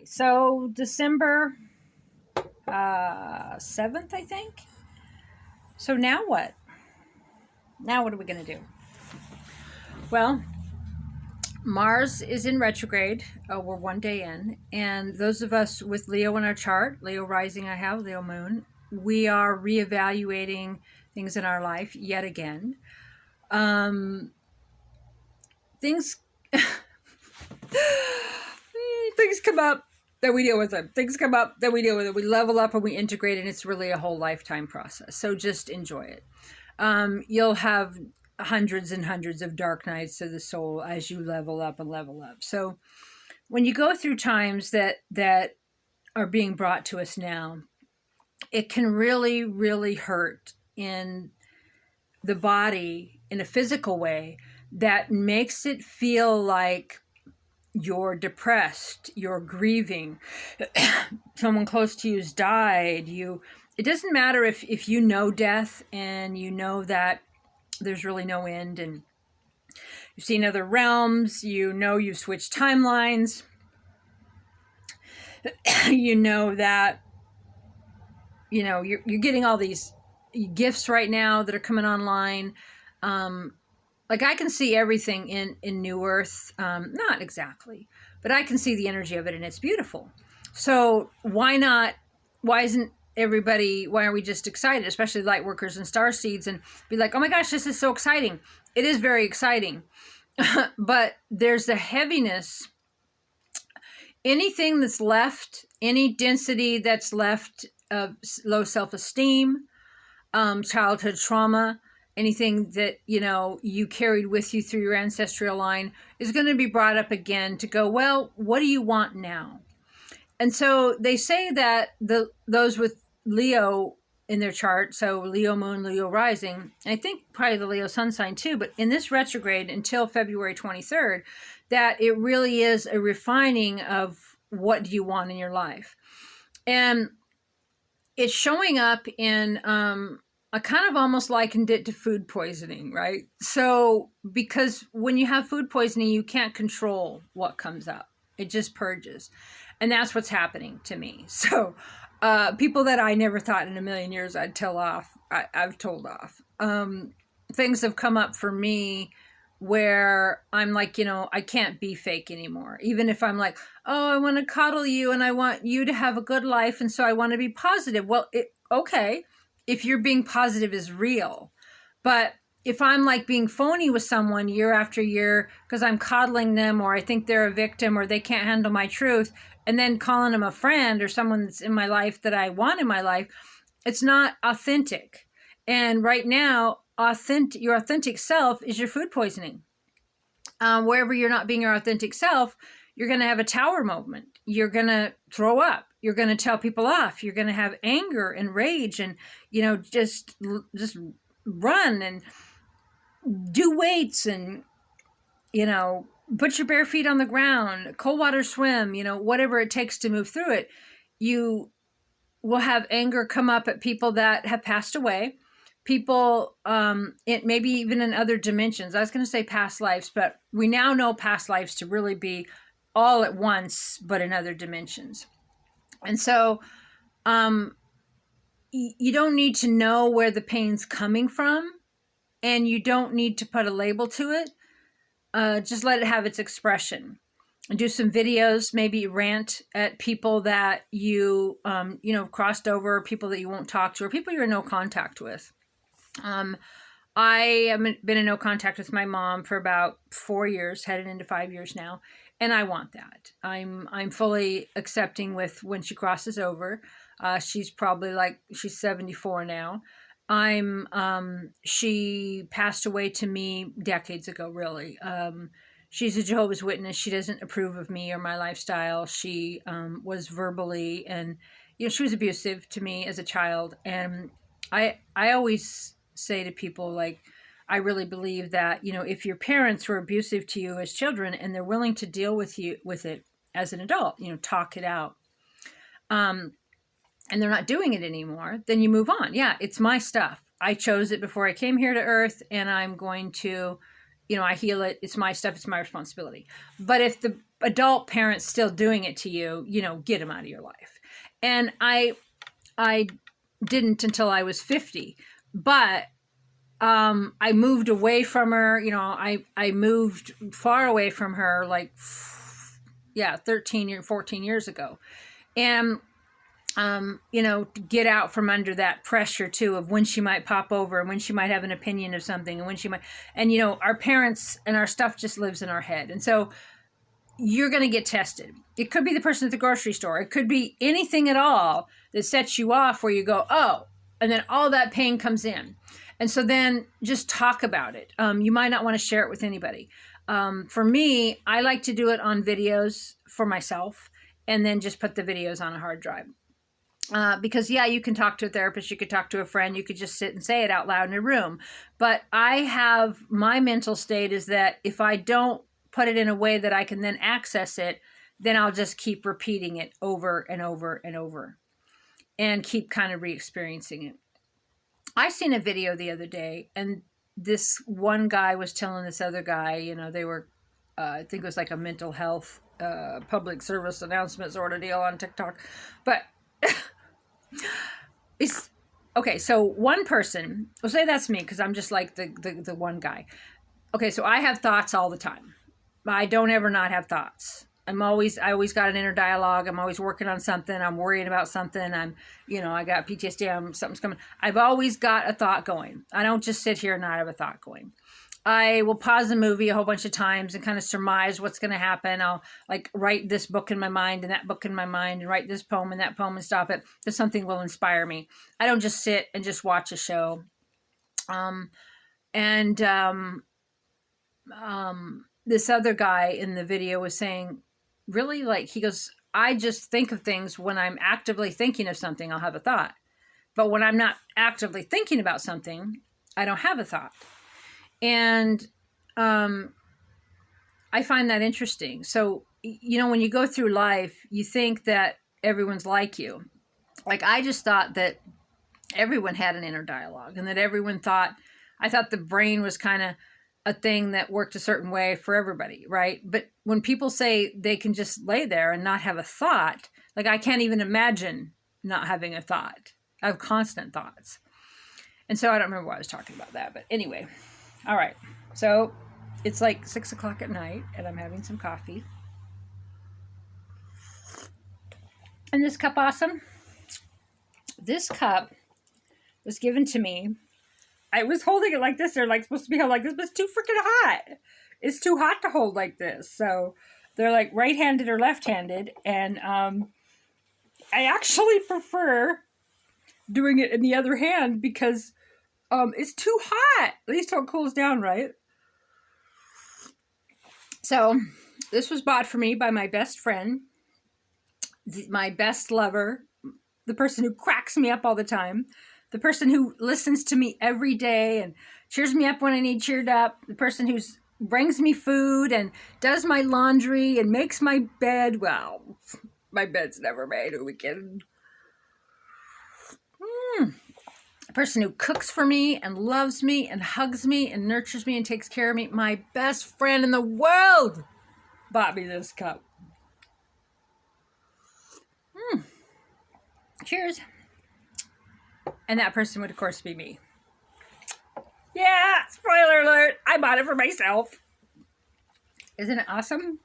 So December 7th, I think. So now what? Now what are we going to do? Well, Mars is in retrograde. We're one day in. And those of us with Leo in our chart, Leo rising I have, Leo moon, we are reevaluating things in our life yet again. Things things come up that we deal with them. Things come up that we deal with it. We level up and we integrate, and it's really a whole lifetime process. So just enjoy it. You'll have hundreds and hundreds of dark nights of the soul as you level up and level up. So when you go through times that are being brought to us now, it can really, really hurt in the body in a physical way that makes it feel like you're depressed, you're grieving, someone close to you's died. It doesn't matter if you know death and you know that there's really no end, and you've seen other realms, you know you've switched timelines, you know that you're getting all these gifts right now that are coming online. Like I can see everything in New Earth, not exactly, but I can see the energy of it, and it's beautiful. So why aren't we just excited, especially light workers and star seeds, and be like, oh my gosh, this is so exciting. It is very exciting. But there's a heaviness. Anything that's left, any density that's left of low self-esteem, childhood trauma, anything that, you carried with you through your ancestral line is going to be brought up again to go, well, what do you want now? And so they say that those with Leo in their chart, so Leo moon, Leo rising, I think probably the Leo sun sign too, but in this retrograde until February 23rd, that it really is a refining of what do you want in your life. And it's showing up in, I kind of almost likened it to food poisoning, right? So, because when you have food poisoning, you can't control what comes up. It just purges. And that's what's happening to me. So, people that I never thought in a million years I'd tell off, I've told off. Things have come up for me where I'm like, I can't be fake anymore. Even if I'm like, oh, I want to cuddle you and I want you to have a good life. And so I want to be positive. Well, okay. If you're being positive is real. But if I'm like being phony with someone year after year because I'm coddling them, or I think they're a victim, or they can't handle my truth, and then calling them a friend or someone that's in my life that I want in my life, it's not authentic. And right now, your authentic self is your food poisoning. Wherever you're not being your authentic self, you're going to have a tower moment. You're going to throw up. You're going to tell people off. You're going to have anger and rage, and just run and do weights, and put your bare feet on the ground, cold water swim, whatever it takes to move through it. You will have anger come up at people that have passed away, people, it maybe even in other dimensions. I was going to say past lives, but we now know past lives to really be all at once, but in other dimensions. And so, you don't need to know where the pain's coming from, and you don't need to put a label to it. Just let it have its expression. And do some videos, maybe rant at people that you, crossed over, people that you won't talk to, or people you're in no contact with. I have been in no contact with my mom for about 4 years, headed into 5 years now. And I want that. I'm fully accepting with when she crosses over. She's probably she's 74 now. She passed away to me decades ago, really. She's a Jehovah's Witness. She doesn't approve of me or my lifestyle. She was verbally, and she was abusive to me as a child. And I always say to people, I really believe that if your parents were abusive to you as children and they're willing to deal with it as an adult, talk it out, and they're not doing it anymore, then you move on. Yeah, it's my stuff. I chose it before I came here to Earth, and I'm going to, I heal it. It's my stuff. It's my responsibility. But if adult parents still doing it to you, you know, get them out of your life. And I didn't until I was 50, but I moved away from her. You know, I moved far away from her, like, 14 years ago. And, you know, to get out from under that pressure too, of when she might pop over and when she might have an opinion of something and when she might, and, you know, our parents and our stuff just lives in our head. And so you're going to get tested. It could be the person at the grocery store. It could be anything at all that sets you off where you go, oh, and then all that pain comes in. And so then just talk about it. You might not want to share it with anybody. For me, I like to do it on videos for myself and then just put the videos on a hard drive. Because, yeah, you can talk to a therapist, you could talk to a friend, you could just sit and say it out loud in a room. But my mental state is that if I don't put it in a way that I can then access it, then I'll just keep repeating it over and over and over and keep kind of re-experiencing it. I seen a video the other day, and this one guy was telling this other guy, you know, they were, I think it was like a mental health public service announcement sort of deal on TikTok. But it's okay. So one person, we'll say that's me, because I'm just like the one guy. Okay, so I have thoughts all the time. I don't ever not have thoughts. I always got an inner dialogue. I'm always working on something. I'm worrying about something. I got PTSD. Something's coming. I've always got a thought going. I don't just sit here and not have a thought going. I will pause the movie a whole bunch of times and kind of surmise what's going to happen. I'll like write this book in my mind and that book in my mind and write this poem and that poem and stop it. Because something will inspire me. I don't just sit and just watch a show. This other guy in the video was saying, really, like, he goes, I just think of things when I'm actively thinking of something, I'll have a thought. But when I'm not actively thinking about something, I don't have a thought. And I find that interesting. So, you know, when you go through life, you think that everyone's like you. Like, I just thought that everyone had an inner dialogue and that everyone I thought the brain was kind of a thing that worked a certain way for everybody, right? But when people say they can just lay there and not have a thought, like, I can't even imagine not having a thought. I have constant thoughts. And so I don't remember why I was talking about that. But anyway, all right. So it's like 6 o'clock at night and I'm having some coffee. And this cup awesome? This cup was given to me. I was holding it like this. They're like supposed to be held like this, but it's too freaking hot. It's too hot to hold like this. So they're like right-handed or left-handed. And I actually prefer doing it in the other hand because it's too hot. At least till it cools down, right? So this was bought for me by my best friend, my best lover, the person who cracks me up all the time. The person who listens to me every day and cheers me up when I need cheered up. The person who brings me food and does my laundry and makes my bed. Well, my bed's never made. Are we kidding? The person who cooks for me and loves me and hugs me and nurtures me and takes care of me. My best friend in the world bought me this cup. Cheers. And that person would, of course, be me. Yeah, spoiler alert. I bought it for myself. Isn't it awesome?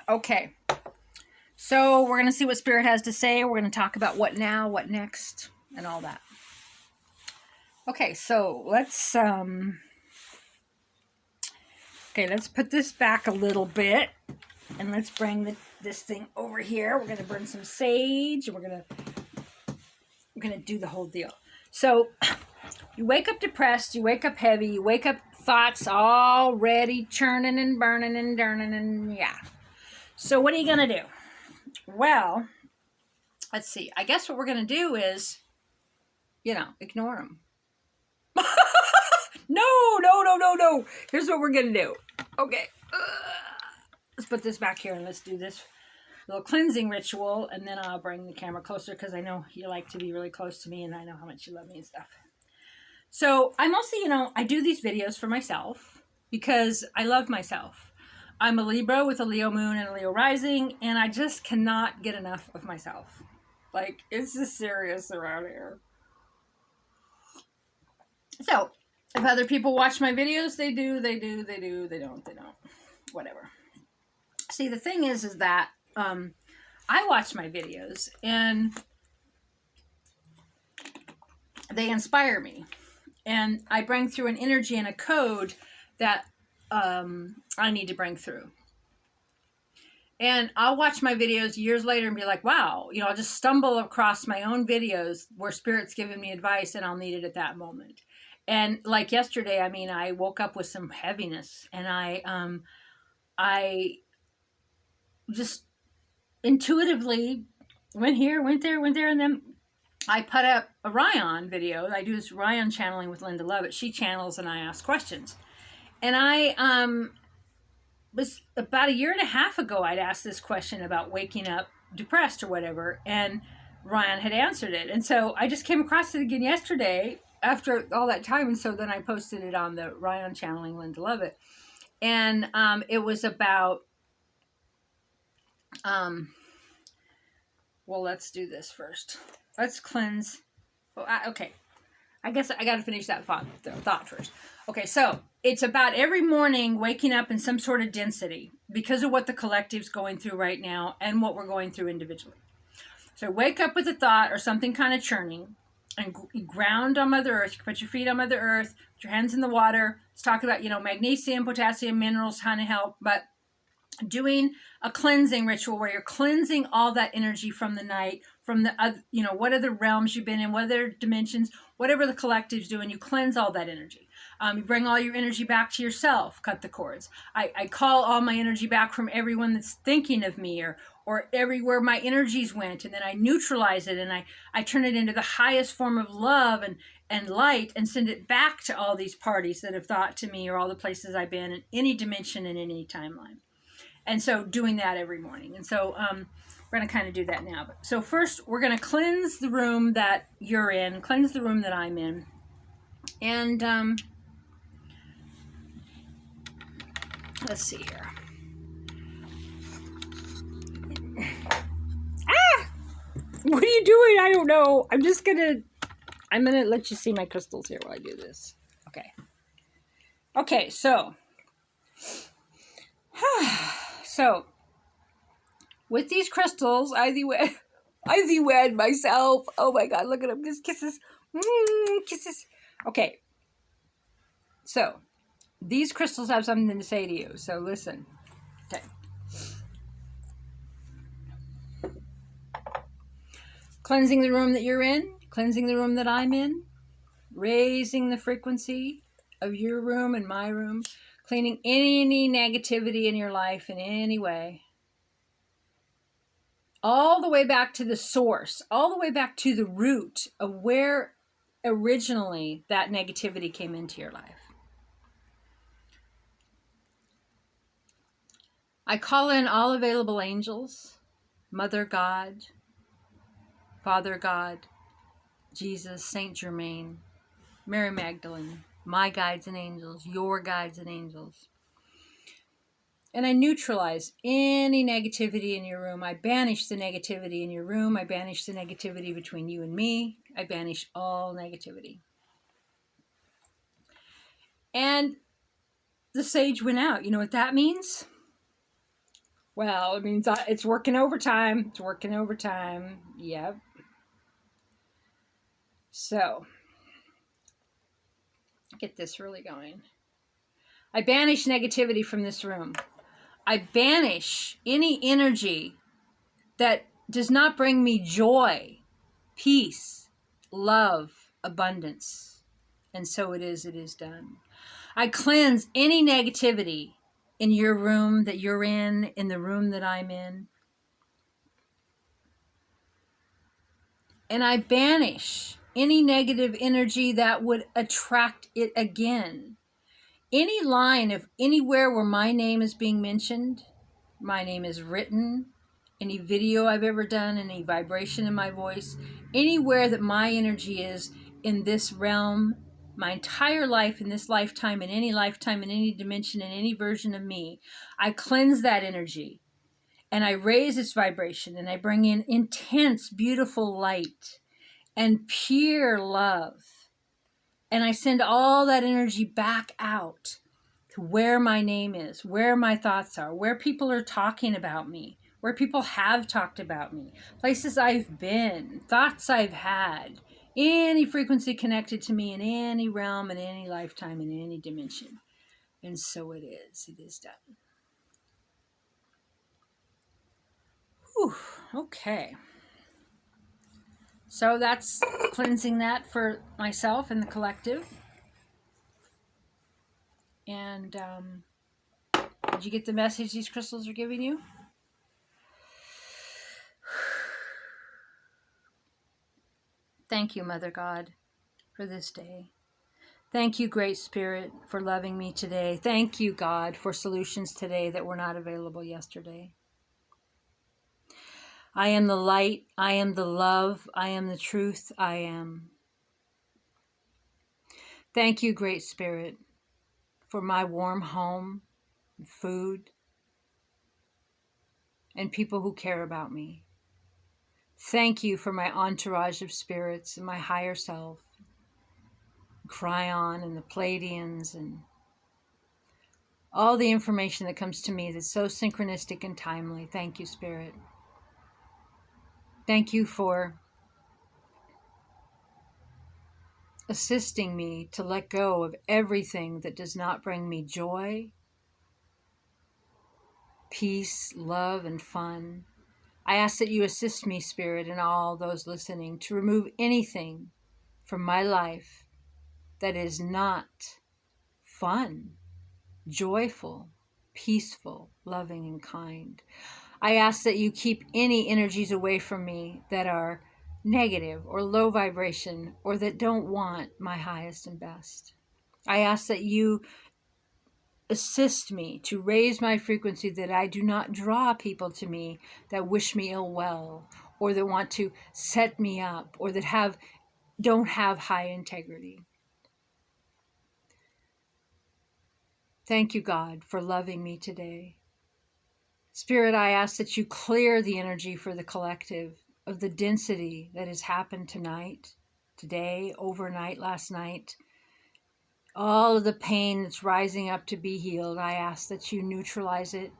Okay. So we're going to see what Spirit has to say. We're going to talk about what now, what next, and all that. Okay, so let's put this back a little bit. And let's bring this thing over here. We're going to burn some sage. And we're going to do the whole deal. So you wake up depressed. You wake up heavy. You wake up thoughts already churning and burning and durning and yeah. So what are you going to do? Well, let's see. I guess what we're going to do is, ignore them. No. Here's what we're going to do. Okay. Let's put this back here and let's do this little cleansing ritual. And then I'll bring the camera closer because I know you like to be really close to me and I know how much you love me and stuff. So I mostly, I do these videos for myself because I love myself. I'm a Libra with a Leo moon and a Leo rising, and I just cannot get enough of myself. Like, it's just serious around here. So, if other people watch my videos, they do, they don't, whatever. See, the thing is that I watch my videos and they inspire me. And I bring through an energy and a code that I need to bring through. And I'll watch my videos years later and be like, wow, I'll just stumble across my own videos where Spirit's giving me advice and I'll need it at that moment. And like yesterday, I woke up with some heaviness and I just intuitively went here, went there, and then I put up a Ryan video. I do this Ryan channeling with Linda Lovett. She channels and I ask questions. And I was about a year and a half ago, I'd asked this question about waking up depressed or whatever, and Ryan had answered it. And so I just came across it again yesterday after all that time. And so then I posted it on the Ryan channeling Linda Lovett. And it was about, well, let's do this first. Let's cleanse. Okay. I guess I got to finish that thought first. Okay, so it's about every morning waking up in some sort of density because of what the collective's going through right now and what we're going through individually. So wake up with a thought or something kind of churning and ground on Mother Earth. You can put your feet on Mother Earth, put your hands in the water. Let's talk about, magnesium, potassium, minerals, kind of help, but doing a cleansing ritual where you're cleansing all that energy from the night, from the what other realms you've been in, what other dimensions, whatever the collective's doing, you cleanse all that energy. You bring all your energy back to yourself, cut the cords. I call all my energy back from everyone that's thinking of me or everywhere my energies went, and then I neutralize it and I turn it into the highest form of love and light and send it back to all these parties that have thought to me or all the places I've been in any dimension in any timeline. And so doing that every morning. And so we're going to kind of do that now. So first, we're going to cleanse the room that you're in, cleanse the room that I'm in. And let's see here. Ah! What are you doing? I don't know. I'm going to let you see my crystals here while I do this. Okay, so... So, with these crystals, I wed myself. Oh my God, look at them. Just kisses. Kisses. Okay. So, these crystals have something to say to you. So, listen. Okay. Cleansing the room that you're in. Cleansing the room that I'm in. Raising the frequency of your room and my room. Cleaning any negativity in your life in any way. All the way back to the source. All the way back to the root of where originally that negativity came into your life. I call in all available angels. Mother God. Father God. Jesus. Saint Germain. Mary Magdalene. My guides and angels. Your guides and angels. And I neutralize any negativity in your room. I banish the negativity in your room. I banish the negativity between you and me. I banish all negativity. And the sage went out. You know what that means? Well, it means it's working overtime. It's working overtime. Yep. So, get this really going. I banish negativity from this room. I banish any energy that does not bring me joy, peace, love, abundance. And so it is done. I cleanse any negativity in your room that you're in the room that I'm in. And I banish any negative energy that would attract it again. Any line of anywhere where my name is being mentioned, my name is written, any video I've ever done, any vibration in my voice, anywhere that my energy is in this realm my entire life, in this lifetime, in any dimension, in any version of me. I cleanse that energy and I raise its vibration and I bring in intense, beautiful light and pure love. And I send all that energy back out to where my name is, where my thoughts are, where people are talking about me, where people have talked about me, places I've been, thoughts I've had, any frequency connected to me in any realm, in any lifetime, in any dimension. And so it is. It is done. Whew, okay. So that's cleansing that for myself and the collective. And did you get the message these crystals are giving you? Thank you, Mother God, for this day. Thank you, Great Spirit, for loving me today. Thank you, God, for solutions today that were not available yesterday. I am the light. I am the love. I am the truth. I am. Thank you, Great Spirit, for my warm home, food, and people who care about me. Thank you for my entourage of spirits and my higher self, Cryon and the Pleiadians, and all the information that comes to me that's so synchronistic and timely. Thank you, Spirit. Thank you for assisting me to let go of everything that does not bring me joy, peace, love, and fun. I ask that you assist me, Spirit, and all those listening, to remove anything from my life that is not fun, joyful, peaceful, loving, and kind. I ask that you keep any energies away from me that are negative or low vibration or that don't want my highest and best. I ask that you assist me to raise my frequency, that I do not draw people to me that wish me ill well or that want to set me up or that don't have high integrity. Thank you, God, for loving me today. Spirit, I ask that you clear the energy for the collective of the density that has happened tonight, today, overnight, last night. All of the pain that's rising up to be healed, I ask that you neutralize it.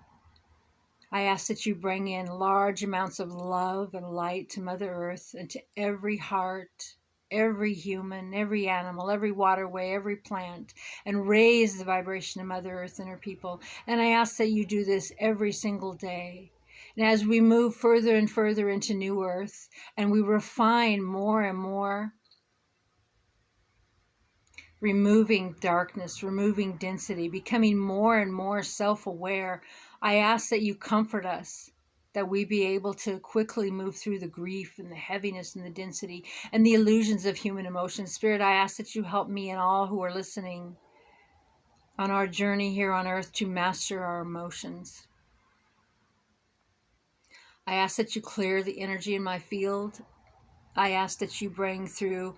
I ask that you bring in large amounts of love and light to Mother Earth and to every heart, every human, every animal, every waterway, every plant, and raise the vibration of Mother Earth and her people. And I ask that you do this every single day. And as we move further and further into New Earth, and we refine more and more, removing darkness, removing density, becoming more and more self-aware, I ask that you comfort us, that we be able to quickly move through the grief and the heaviness and the density and the illusions of human emotion. Spirit, I ask that you help me and all who are listening on our journey here on earth to master our emotions. I ask that you clear the energy in my field. I ask that you bring through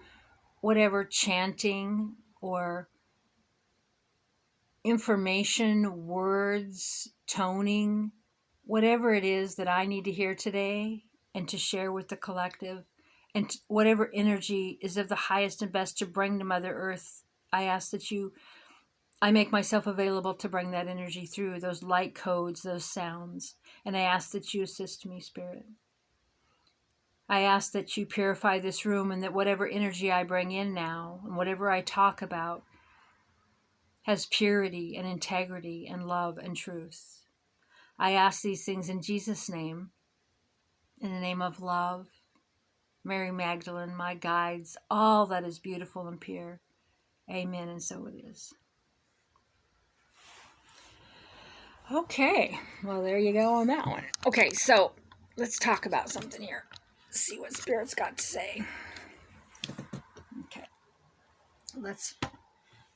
whatever chanting or information, words, toning, whatever it is that I need to hear today and to share with the collective, and whatever energy is of the highest and best to bring to Mother Earth, I ask that I make myself available to bring that energy through, those light codes, those sounds, and I ask that you assist me, Spirit. I ask that you purify this room and that whatever energy I bring in now and whatever I talk about has purity and integrity and love and truth. I ask these things in Jesus' name, in the name of love, Mary Magdalene, my guides, all that is beautiful and pure. Amen, and so it is. Okay, well, there you go on that one. Okay, so let's talk about something here. See what Spirit's got to say. Okay, let's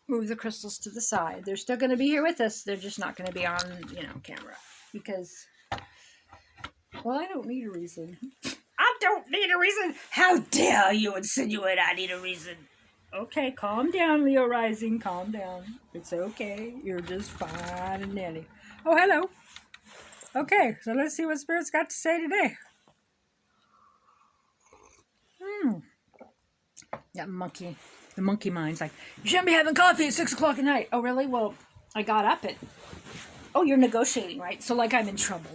move the crystals to the side. They're still going to be here with us. They're just not going to be on, camera. Because, well, I don't need a reason. I don't need a reason. How dare you insinuate I need a reason? Okay, calm down, Leo Rising. Calm down. It's okay. You're just fine and dandy. Oh, hello. Okay, so let's see what Spirit's got to say today. That monkey, the monkey mind's like, you shouldn't be having coffee at 6 o'clock at night. Oh, really? Well, I got up at. Oh, you're negotiating, right? So, like, I'm in trouble.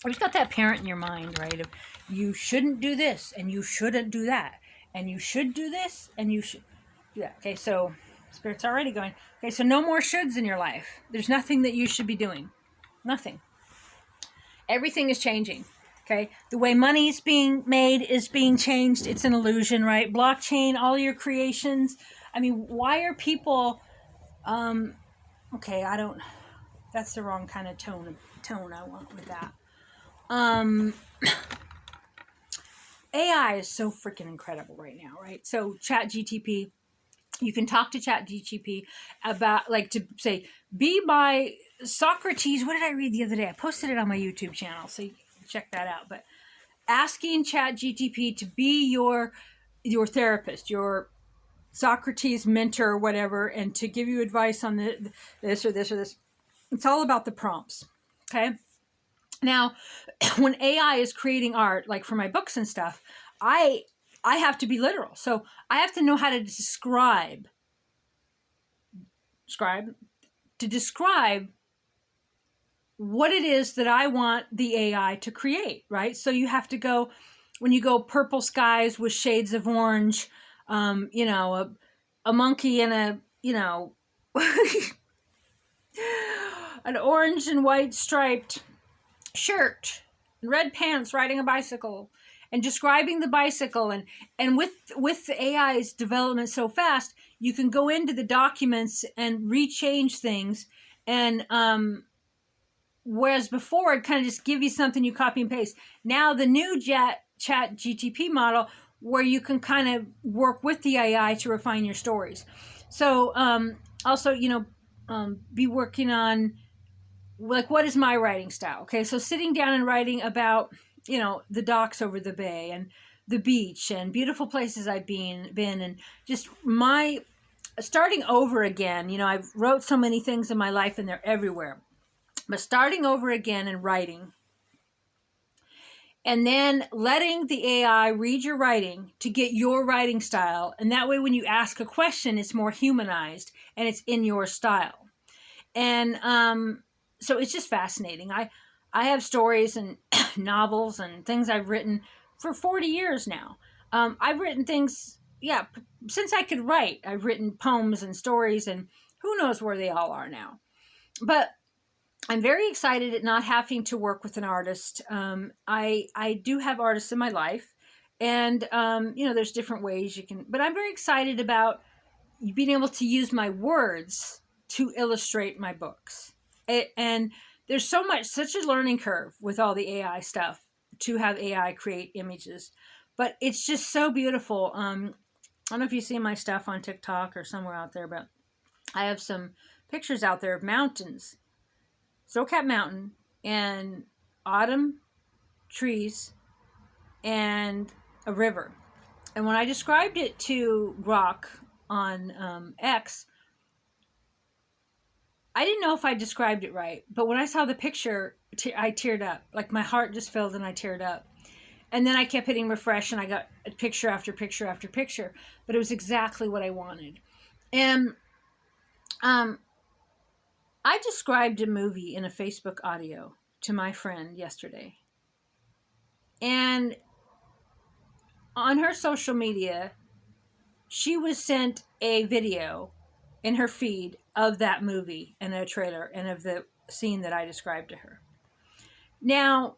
You've got that parent in your mind, right? Of you shouldn't do this and you shouldn't do that, and you should do this and you should do that. Okay, so Spirit's already going. Okay, so no more shoulds in your life. There's nothing that you should be doing. Nothing. Everything is changing. Okay, the way money is being made is being changed. It's an illusion, right? Blockchain, all your creations. I mean, why are people? Okay, I don't. That's the wrong kind of tone I want with that. AI is so freaking incredible right now, right? So ChatGTP, you can talk to ChatGTP about, like, to say, be my Socrates. What did I read the other day? I posted it on my YouTube channel, so you can check that out. But asking ChatGTP to be your therapist, your Socrates mentor or whatever, and to give you advice on this or this or this. It's all about the prompts, okay? Now, when AI is creating art, like for my books and stuff, I have to be literal. So I have to know how to describe what it is that I want the AI to create, right? So you have to go, when you go purple skies with shades of orange, a monkey in a, an orange and white striped shirt, red pants, riding a bicycle, and describing the bicycle. And with the AI's development so fast, you can go into the documents and rechange things. And whereas before it kind of just give you something you copy and paste. Now the new chat GTP model, where you can kind of work with the AI to refine your stories. So also, be working on, like, what is my writing style? Okay, so sitting down and writing about, the docks over the bay and the beach and beautiful places I've been and just my starting over again. I've wrote so many things in my life and they're everywhere. But starting over again and writing, and then letting the AI read your writing to get your writing style. And that way, when you ask a question, it's more humanized and it's in your style. And so it's just fascinating. I have stories and novels and things I've written for 40 years now. I've written things, since I could write. I've written poems and stories, and who knows where they all are now. But I'm very excited at not having to work with an artist. I do have artists in my life, and there's different ways you can. But I'm very excited about being able to use my words to illustrate my books. And there's such a learning curve with all the AI stuff to have AI create images, but it's just so beautiful. I don't know if you see my stuff on TikTok or somewhere out there, but I have some pictures out there of mountains, Snow-Capped Mountain, and autumn trees and a river. And when I described it to Grok on X, I didn't know if I described it right, but when I saw the picture, I teared up. Like, my heart just filled and I teared up. And then I kept hitting refresh and I got picture after picture after picture, but it was exactly what I wanted. And I described a movie in a Facebook audio to my friend yesterday. And on her social media, she was sent a video in her feed of that movie and a trailer and of the scene that I described to her. Now,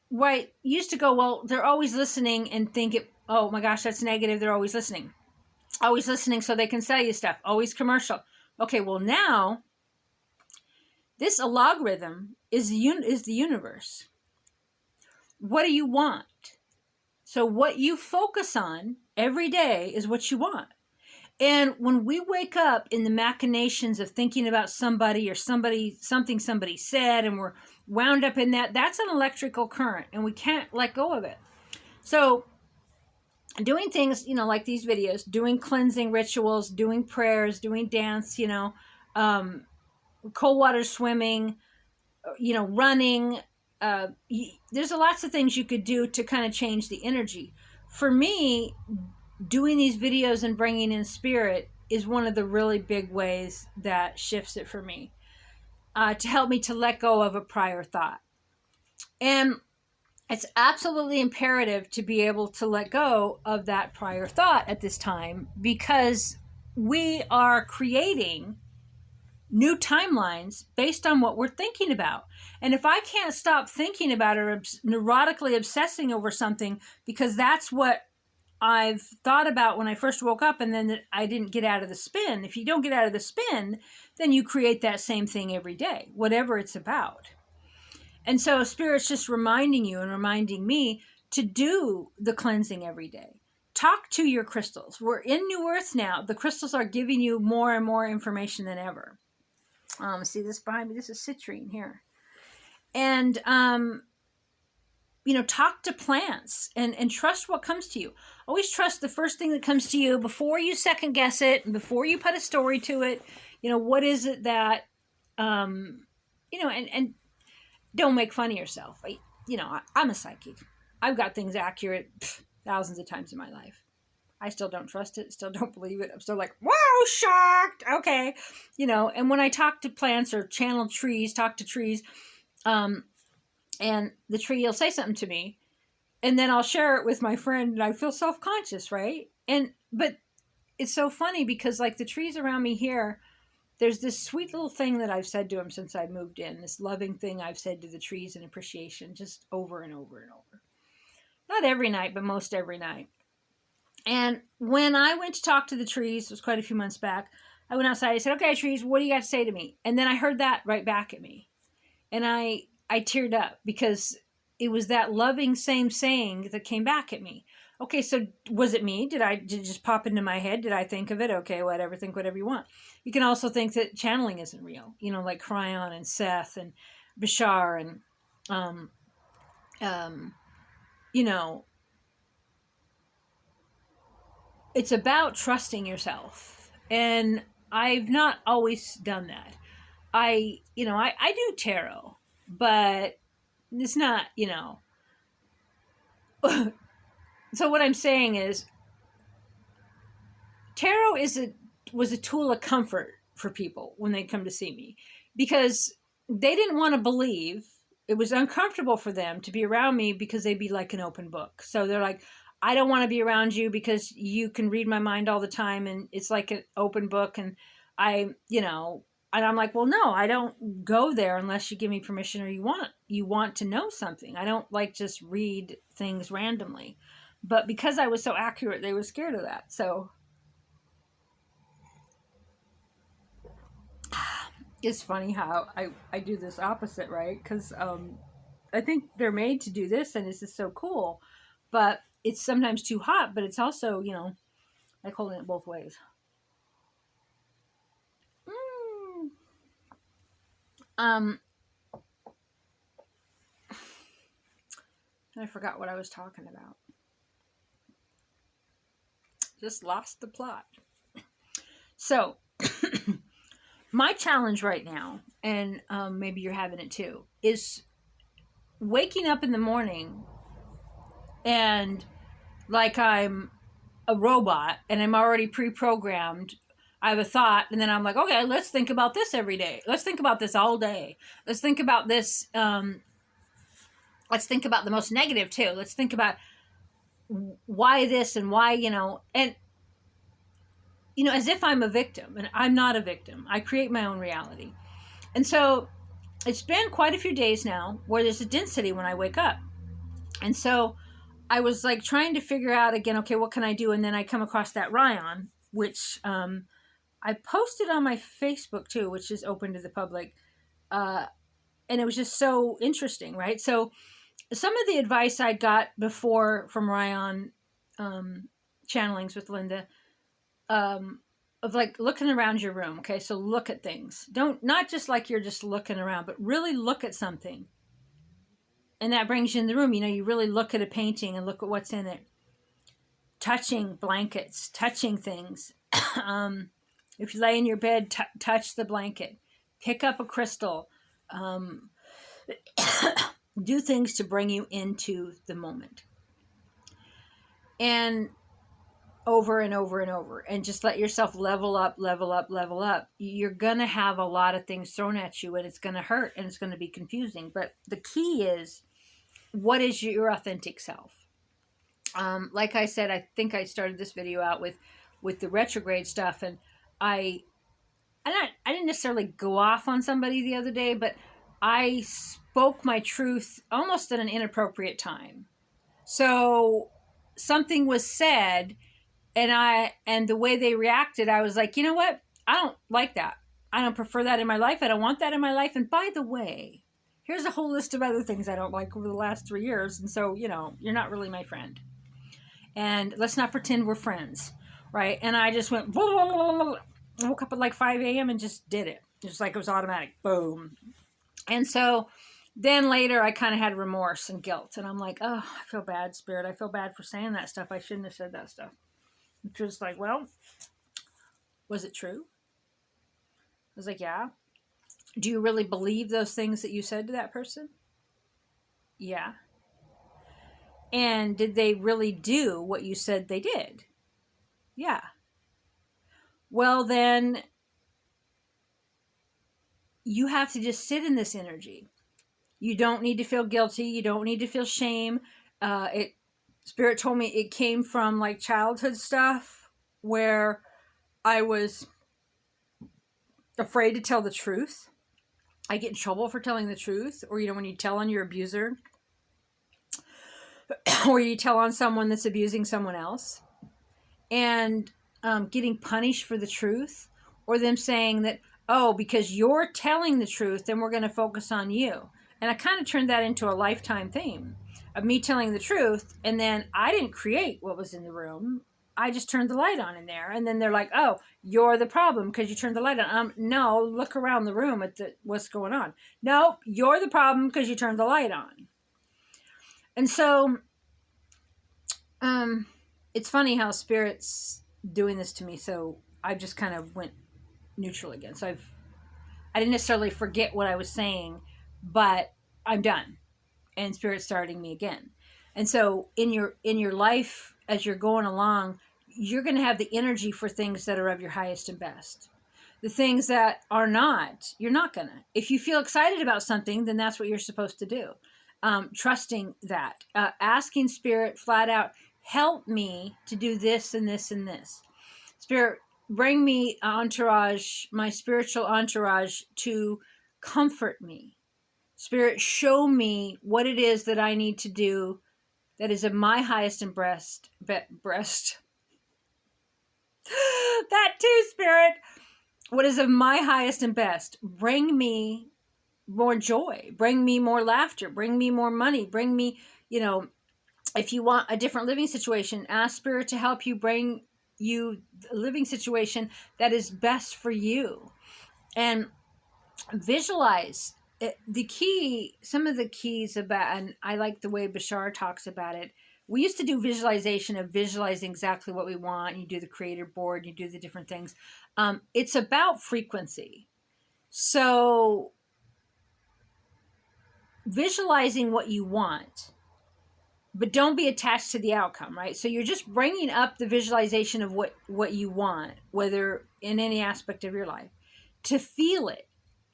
what used to go, well, they're always listening and think oh my gosh, that's negative. They're always listening so they can sell you stuff. Always commercial. Okay, well, now this algorithm is the universe. What do you want? So what you focus on every day is what you want. And when we wake up in the machinations of thinking about somebody or something somebody said, and we're wound up in that, that's an electrical current, and we can't let go of it. So doing things, like these videos, doing cleansing rituals, doing prayers, doing dance, um, cold water swimming, running. There's lots of things you could do to kind of change the energy. For me, doing these videos and bringing in spirit is one of the really big ways that shifts it for me, to help me to let go of a prior thought. And it's absolutely imperative to be able to let go of that prior thought at this time, because we are creating new timelines based on what we're thinking about. And if I can't stop thinking about or neurotically obsessing over something because that's what I've thought about when I first woke up, and then I didn't get out of the spin. If you don't get out of the spin, then you create that same thing every day, whatever it's about. And so Spirit's just reminding you and reminding me to do the cleansing every day. Talk to your crystals. We're in New Earth now. The crystals are giving you more and more information than ever. See this behind me? This is citrine here. And, talk to plants and trust what comes to you. Always trust the first thing that comes to you before you second guess it and before you put a story to it. What is it that, and don't make fun of yourself. I'm a psychic. I've got things accurate thousands of times in my life. I still don't trust it, still don't believe it. I'm still like, whoa, shocked. Okay. And when I talk to plants or channel trees, talk to trees, and the tree will say something to me, and then I'll share it with my friend, and I feel self-conscious, right? But it's so funny because like the trees around me here, there's this sweet little thing that I've said to them since I moved in, this loving thing I've said to the trees in appreciation, just over and over and over. Not every night, but most every night. And when I went to talk to the trees, it was quite a few months back, I went outside, I said, okay, trees, what do you got to say to me? And then I heard that right back at me. And I teared up because it was that loving same saying that came back at me. Okay, so was it me? Did it just pop into my head? Did I think of it? Okay, whatever, think whatever you want. You can also think that channeling isn't real, like Cryon and Seth and Bashar and, it's about trusting yourself. And I've not always done that. I do tarot, but it's not, So what I'm saying is tarot was a tool of comfort for people when they come to see me, because they didn't want to believe. It was uncomfortable for them to be around me because they'd be like an open book. So they're like, I don't want to be around you because you can read my mind all the time and it's like an open book. And and I'm like, well, no, I don't go there unless you give me permission or you want to know something. I don't like just read things randomly. But because I was so accurate, they were scared of that. So it's funny how I do this opposite, right? Because I think they're made to do this, and this is so cool. But it's sometimes too hot, but it's also, like holding it both ways. I forgot what I was talking about. Just lost the plot. So, my challenge right now, and maybe you're having it too, is waking up in the morning and like I'm a robot and I'm already pre-programmed. I have a thought, and then I'm like, okay, let's think about this every day. Let's think about this all day. Let's think about this. Let's think about the most negative too. Let's think about why this and why, and as if I'm a victim, and I'm not a victim. I create my own reality. And so it's been quite a few days now where there's a density when I wake up. And so I was like trying to figure out again, okay, what can I do? And then I come across that Ryan, which I posted on my Facebook too, which is open to the public. And it was just so interesting, right? So some of the advice I got before from Ryan, channelings with Linda, of like looking around your room. Okay, so look at things. Not just like you're just looking around, but really look at something. And that brings you in the room. You really look at a painting and look at what's in it. touching blankets, touching things. If you lay in your bed, touch the blanket, pick up a crystal, do things to bring you into the moment. And over and over and over, and just let yourself level up, level up, level up. You're going to have a lot of things thrown at you, and it's going to hurt, and it's going to be confusing. But the key is, what is your authentic self? Like I said, I think I started this video out with the retrograde stuff, and I didn't necessarily go off on somebody the other day, but I spoke my truth almost at an inappropriate time. So something was said, and the way they reacted, I was like, you know what? I don't like that. I don't prefer that in my life. I don't want that in my life. And by the way, here's a whole list of other things I don't like over the last 3 years. And so, you're not really my friend. And let's not pretend we're friends, right? And I just went, blah, blah, blah, blah, blah. I woke up at like 5 a.m. and just did it. Just like it was automatic. Boom. And so then later I kind of had remorse and guilt. And I'm like, oh, I feel bad, Spirit. I feel bad for saying that stuff. I shouldn't have said that stuff. Which was like, well, was it true? I was like, yeah. Do you really believe those things that you said to that person? Yeah. And did they really do what you said they did? Yeah. Well, then you have to just sit in this energy. You don't need to feel guilty. You don't need to feel shame. Spirit told me it came from like childhood stuff where I was afraid to tell the truth. I get in trouble for telling the truth. Or, when you tell on your abuser, or you tell on someone that's abusing someone else, and getting punished for the truth, or them saying that, oh, because you're telling the truth, then we're going to focus on you. And I kind of turned that into a lifetime theme of me telling the truth. And then I didn't create what was in the room. I just turned the light on in there. And then they're like, oh, you're the problem because you turned the light on. No, look around the room at what's going on. No, you're the problem because you turned the light on. And so it's funny how Spirit's doing this to me. So I just kind of went neutral again. So I didn't necessarily forget what I was saying, but I'm done. And Spirit's starting me again. And so in your life, as you're going along, you're going to have the energy for things that are of your highest and best. The things that are not, you're not going to. If you feel excited about something, then that's what you're supposed to do. Trusting that. Asking Spirit flat out, help me to do this and this and this. Spirit, bring me entourage, my spiritual entourage, to comfort me. Spirit, show me what it is that I need to do that is of my highest and breast. That too, Spirit. What is of my highest and best? Bring me more joy. Bring me more laughter. Bring me more money. Bring me, if you want a different living situation, ask Spirit to help you bring you a living situation that is best for you. And visualize. Some of the keys about, and I like the way Bashar talks about it. We used to do visualization of visualizing exactly what we want. You do the creator board, you do the different things. It's about frequency. So visualizing what you want, but don't be attached to the outcome, right? So you're just bringing up the visualization of what you want, whether in any aspect of your life, to feel it.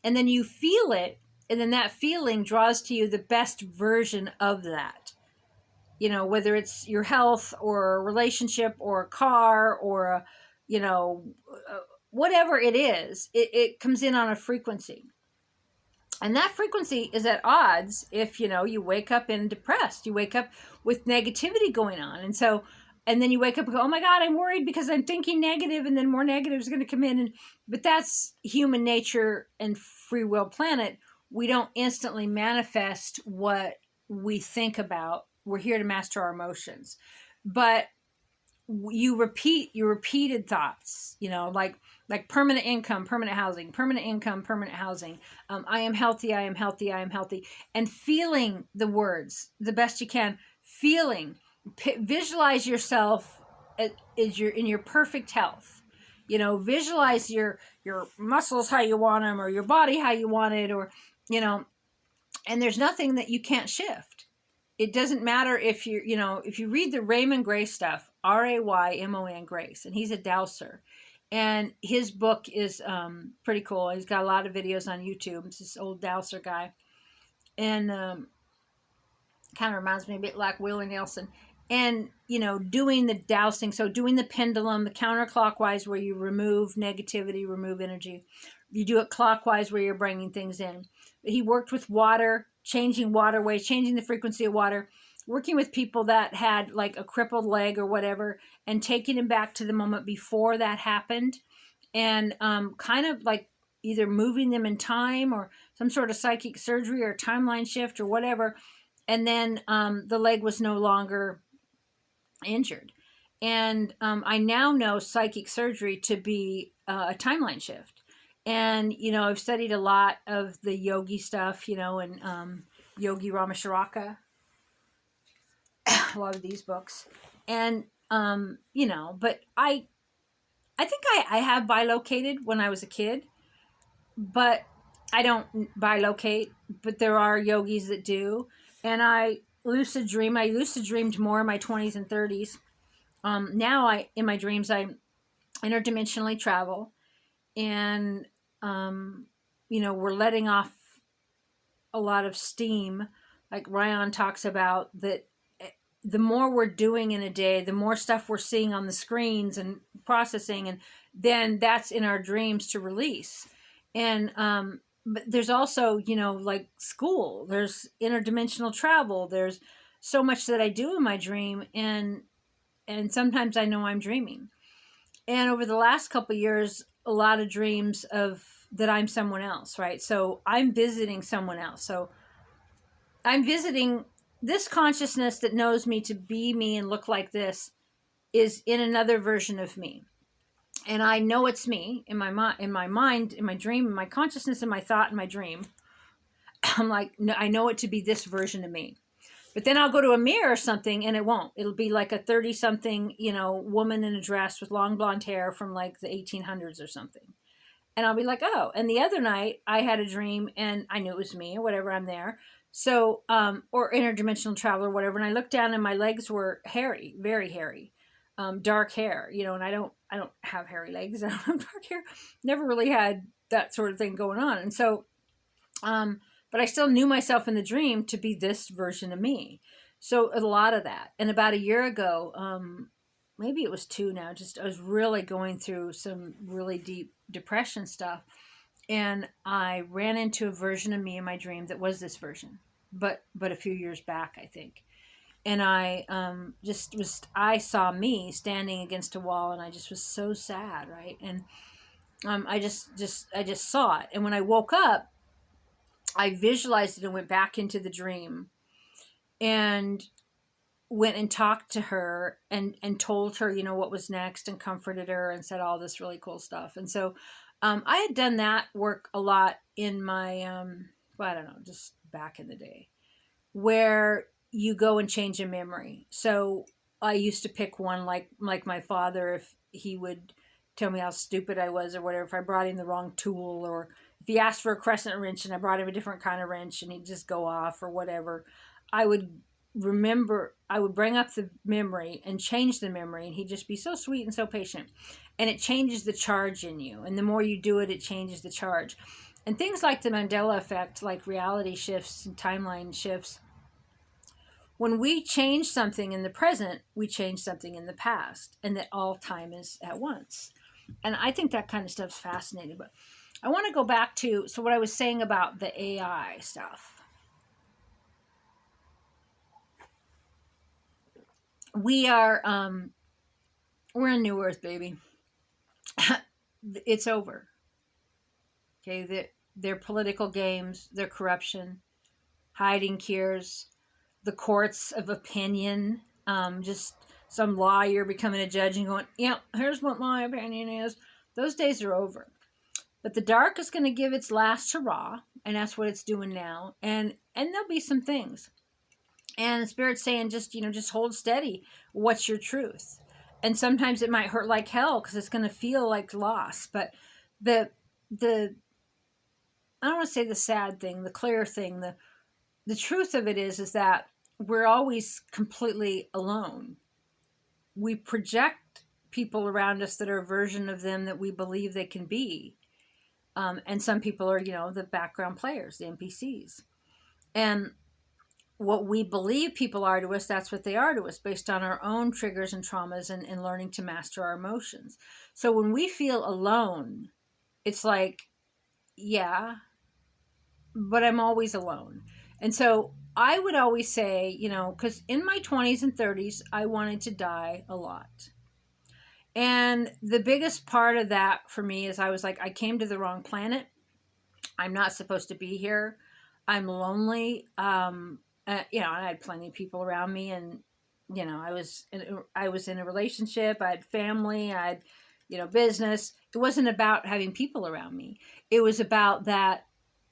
And then you feel it, and then that feeling draws to you the best version of that. Whether it's your health or a relationship or a car or, whatever it is, it comes in on a frequency. And that frequency is at odds if, you wake up and depressed, you wake up with negativity going on. And then you wake up and go, oh my God, I'm worried because I'm thinking negative, and then more negative is going to come in. But that's human nature and free will planet. We don't instantly manifest what we think about. We're here to master our emotions. But you repeat your repeated thoughts, like permanent income, permanent housing, permanent income, permanent housing. I am healthy, I am healthy, I am healthy. And feeling the words the best you can. Feeling. Visualize yourself is you're in your perfect health. Visualize your muscles how you want them, or your body how you want it, or and there's nothing that you can't shift. It doesn't matter if if you read the Raymond Grace stuff, Raymon Grace, and he's a dowser, and his book is pretty cool. He's got a lot of videos on YouTube. It's this old dowser guy, and kind of reminds me a bit like Willie Nelson. And doing the dowsing, so doing the pendulum, the counterclockwise, where you remove negativity, remove energy. You do it clockwise, where you're bringing things in. He worked with water, changing waterways, changing the frequency of water, working with people that had like a crippled leg or whatever, and taking them back to the moment before that happened, and kind of like either moving them in time, or some sort of psychic surgery or timeline shift or whatever. And then the leg was no longer injured. And I now know psychic surgery to be a timeline shift. And, I've studied a lot of the yogi stuff, and Yogi Ramacharaka, a lot of these books. And, but I think I have bilocated when I was a kid, but I don't bilocate, but there are yogis that do. And I lucid dreamed more in my 20s and 30s. Now in my dreams, I interdimensionally travel, and, we're letting off a lot of steam. Like Ryan talks about that the more we're doing in a day, the more stuff we're seeing on the screens and processing, and then that's in our dreams to release. And, but there's also, like school, there's interdimensional travel, there's so much that I do in my dream, and sometimes I know I'm dreaming. And over the last couple of years, a lot of dreams of that I'm someone else, right? So I'm visiting someone else. So I'm visiting this consciousness that knows me to be me and look like this is in another version of me. And I know it's me in my mind, in my dream, in my consciousness, in my thought, in my dream. I'm like, no, I know it to be this version of me. But then I'll go to a mirror or something, and it won't. It'll be like a 30-something, woman in a dress with long blonde hair from like the 1800s or something. And I'll be like, oh. And the other night I had a dream, and I knew it was me or whatever. I'm there. So, or interdimensional travel or whatever. And I looked down, and my legs were hairy, very hairy, dark hair. And I don't have hairy legs. I don't have dark hair. Never really had that sort of thing going on. And so, but I still knew myself in the dream to be this version of me. So a lot of that. And about a year ago, maybe it was 2 now, I was really going through some really deep depression stuff. And I ran into a version of me in my dream that was this version, but a few years back, I think. And I I saw me standing against a wall, and I just was so sad, right? And I just saw it. And when I woke up, I visualized it and went back into the dream, and went and talked to her, and told her, what was next, and comforted her, and said all this really cool stuff. And so I had done that work a lot in my, I don't know, just back in the day, where you go and change a memory. So I used to pick one like my father, if he would tell me how stupid I was or whatever, if I brought him the wrong tool, or if he asked for a crescent wrench and I brought him a different kind of wrench and he'd just go off or whatever, I would bring up the memory and change the memory, and he'd just be so sweet and so patient. And it changes the charge in you. And the more you do it, it changes the charge. And things like the Mandela effect, like reality shifts and timeline shifts, when we change something in the present, we change something in the past, and that all time is at once. And I think that kind of stuff's fascinating. But I want to go back to, so what I was saying about the AI stuff. We are, we're in New Earth, baby. It's over. Okay, their political games, their corruption, hiding cures, the courts of opinion, just some lawyer becoming a judge and going, yeah, here's what my opinion is. Those days are over. But the dark is going to give its last hurrah, and that's what it's doing now. And there'll be some things. And the Spirit's saying, just hold steady. What's your truth? and sometimes it might hurt like hell because it's going to feel like loss. But the I don't want to say the sad thing, the clear thing, the truth of it is that we're always completely alone. We project people around us that are a version of them that we believe they can be. And some people are, the background players, the NPCs. And what we believe people are to us, that's what they are to us, based on our own triggers and traumas and learning to master our emotions. So when we feel alone, it's like, yeah, but I'm always alone. And so I would always say, because in my 20s and 30s, I wanted to die a lot. And the biggest part of that for me is I was like, I came to the wrong planet. I'm not supposed to be here. I'm lonely. And I had plenty of people around me, and I was in a relationship. I had family. I had business. It wasn't about having people around me. It was about that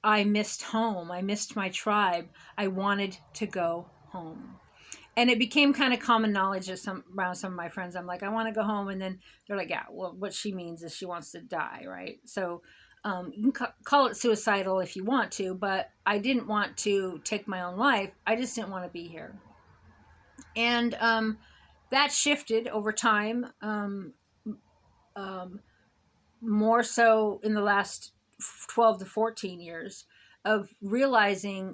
I missed home. I missed my tribe. I wanted to go home. And it became kind of common knowledge around some of my friends. I'm like, I want to go home. And then they're like, yeah, well, what she means is she wants to die, right? So you can call it suicidal if you want to, but I didn't want to take my own life. I just didn't want to be here. And that shifted over time, more so in the last 12 to 14 years of realizing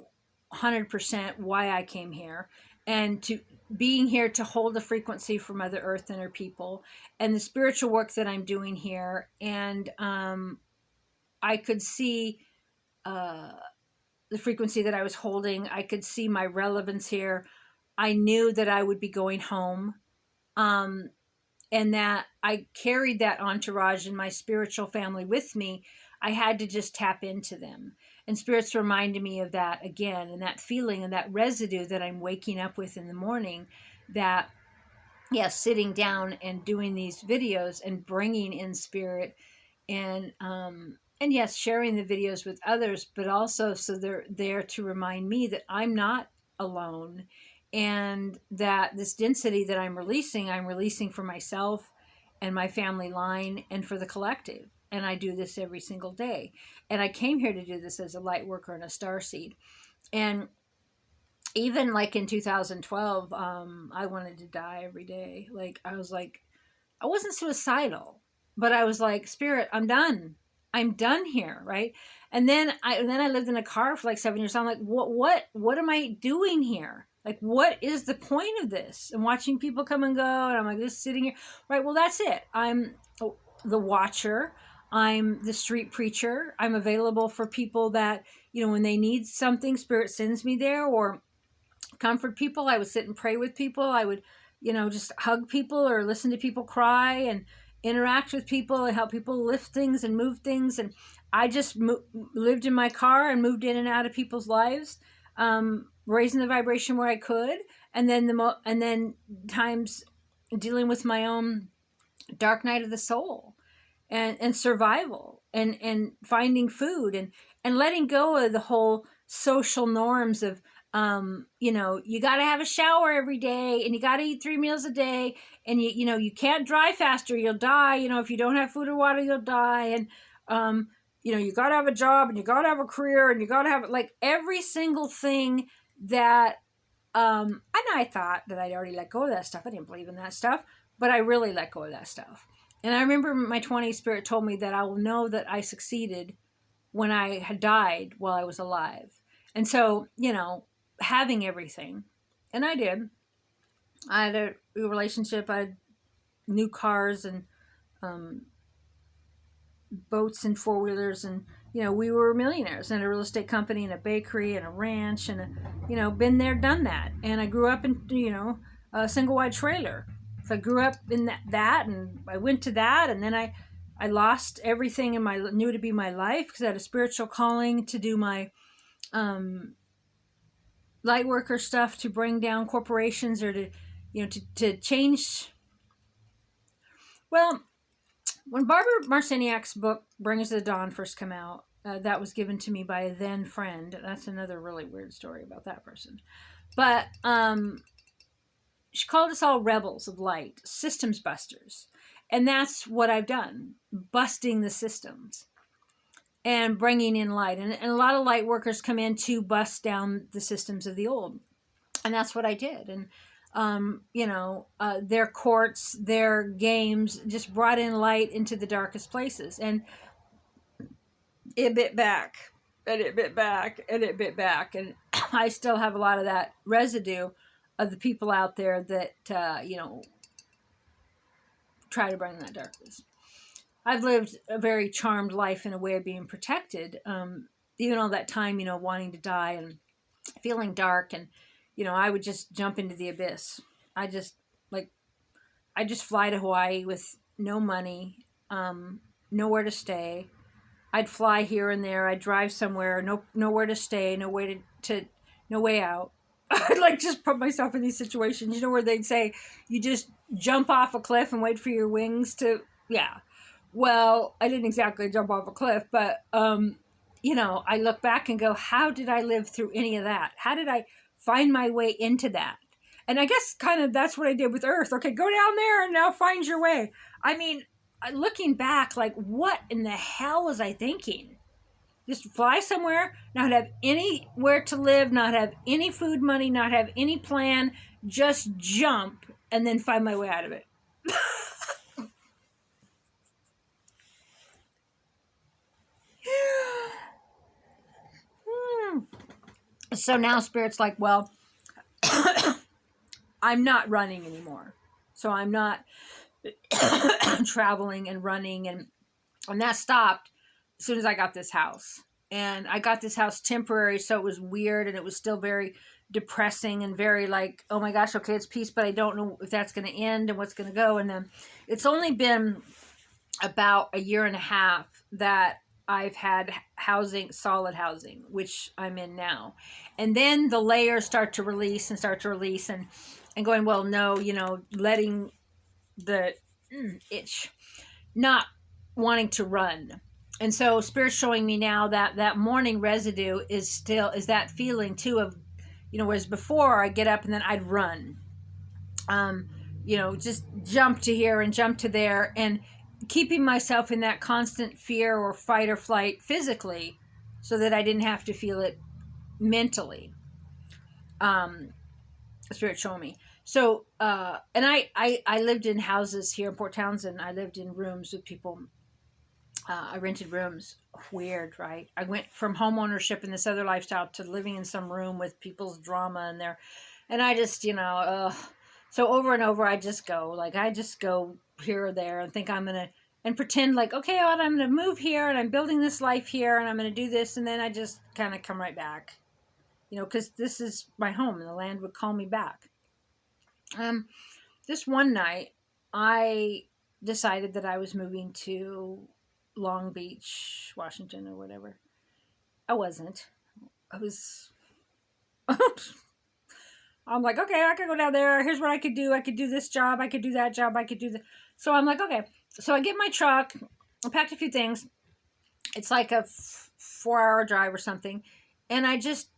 100% why I came here, and to being here to hold the frequency for Mother Earth and her people, and the spiritual work that I'm doing here. And I could see the frequency that I was holding. I could see my relevance here. I knew that I would be going home, and that I carried that entourage and my spiritual family with me. I had to just tap into them. And spirits reminded me of that again, and that feeling and that residue that I'm waking up with in the morning, that, yes, sitting down and doing these videos and bringing in spirit, and yes, sharing the videos with others, but also so they're there to remind me that I'm not alone, and that this density that I'm releasing for myself and my family line and for the collective. And I do this every single day. And I came here to do this as a light worker and a starseed. And even like in 2012, I wanted to die every day. Like, I was like, I wasn't suicidal, but I was like, Spirit, I'm done. I'm done here, right? And then I lived in a car for like 7 years. So I'm like, what am I doing here? Like, what is the point of this? And watching people come and go, and I'm like, just sitting here, right? Well, that's it. I'm the watcher. I'm the street preacher. I'm available for people that, when they need something, Spirit sends me there, or comfort people. I would sit and pray with people. I would, just hug people or listen to people cry and interact with people and help people lift things and move things. And I just lived in my car and moved in and out of people's lives, raising the vibration where I could. And then times dealing with my own dark night of the soul, and survival, and finding food, and letting go of the whole social norms of, you got to have a shower every day, and you got to eat 3 meals a day, and you can't drive faster, you'll die. If you don't have food or water, you'll die. And you got to have a job, and you got to have a career, and you got to have, like, every single thing that and I thought that I'd already let go of that stuff. I didn't believe in that stuff, but I really let go of that stuff. And I remember my 20s spirit told me that I will know that I succeeded when I had died while I was alive. And so, having everything, and I did. I had a relationship, I had new cars and boats and four-wheelers, and we were millionaires, and a real estate company and a bakery and a ranch, and been there, done that. And I grew up in a single wide trailer. So I grew up in that, and I went to that, and then I lost everything in my knew to be my life, because I had a spiritual calling to do my light worker stuff, to bring down corporations, or to change. Well, when Barbara Marciniak's book Bringers of the Dawn first came out, that was given to me by a then friend. That's another really weird story about that person. But she called us all rebels of light, systems busters. And that's what I've done, busting the systems and bringing in light. And a lot of light workers come in to bust down the systems of the old. And that's what I did. And, their courts, their games just brought in light into the darkest places. And it bit back, and it bit back, and it bit back. And I still have a lot of that residue of the people out there that, try to bring that darkness. I've lived a very charmed life in a way of being protected. Even all that time, wanting to die and feeling dark, and, I would just jump into the abyss. I just fly to Hawaii with no money, nowhere to stay. I'd fly here and there. I'd drive somewhere, nowhere to stay, no way no way out. I'd just put myself in these situations, where they'd say, you just jump off a cliff and wait for your wings to, yeah. Well, I didn't exactly jump off a cliff, but, I look back and go, how did I live through any of that? How did I find my way into that? And I guess kind of that's what I did with Earth. Okay, go down there and now find your way. I mean, looking back, what in the hell was I thinking? Just fly somewhere, not have anywhere to live, not have any food money, not have any plan, just jump and then find my way out of it. So now Spirit's like, well, I'm not running anymore. So I'm not traveling and running, and that stopped as soon as I got this house. And I got this house temporary, so it was weird, and it was still very depressing and very oh my gosh, okay, it's peace, but I don't know if that's going to end and what's going to go. And then it's only been about a year and a half that I've had housing, solid housing, which I'm in now. And then the layers start to release and going, well, no, letting the itch, not wanting to run. And so Spirit's showing me now that morning residue is that feeling too of, whereas before I get up and then I'd run, just jump to here and jump to there, and keeping myself in that constant fear or fight or flight physically so that I didn't have to feel it mentally. Spirit showing me. So, and I lived in houses here in Port Townsend. I lived in rooms with people. I rented rooms. Weird, right? I went from home ownership in this other lifestyle to living in some room with people's drama in there. And I just, so over and over, I just go here or there and think I'm going to, and pretend okay, well, I'm going to move here and I'm building this life here and I'm going to do this. And then I just kind of come right back, because this is my home and the land would call me back. This one night, I decided that I was moving to Long Beach, Washington, or whatever. I wasn't. I was. I'm like, okay, I could go down there. Here's what I could do. I could do this job. I could do that job. I could do that. So I'm like, okay. So I get my truck. I packed a few things. It's like a 4-hour drive or something. And I just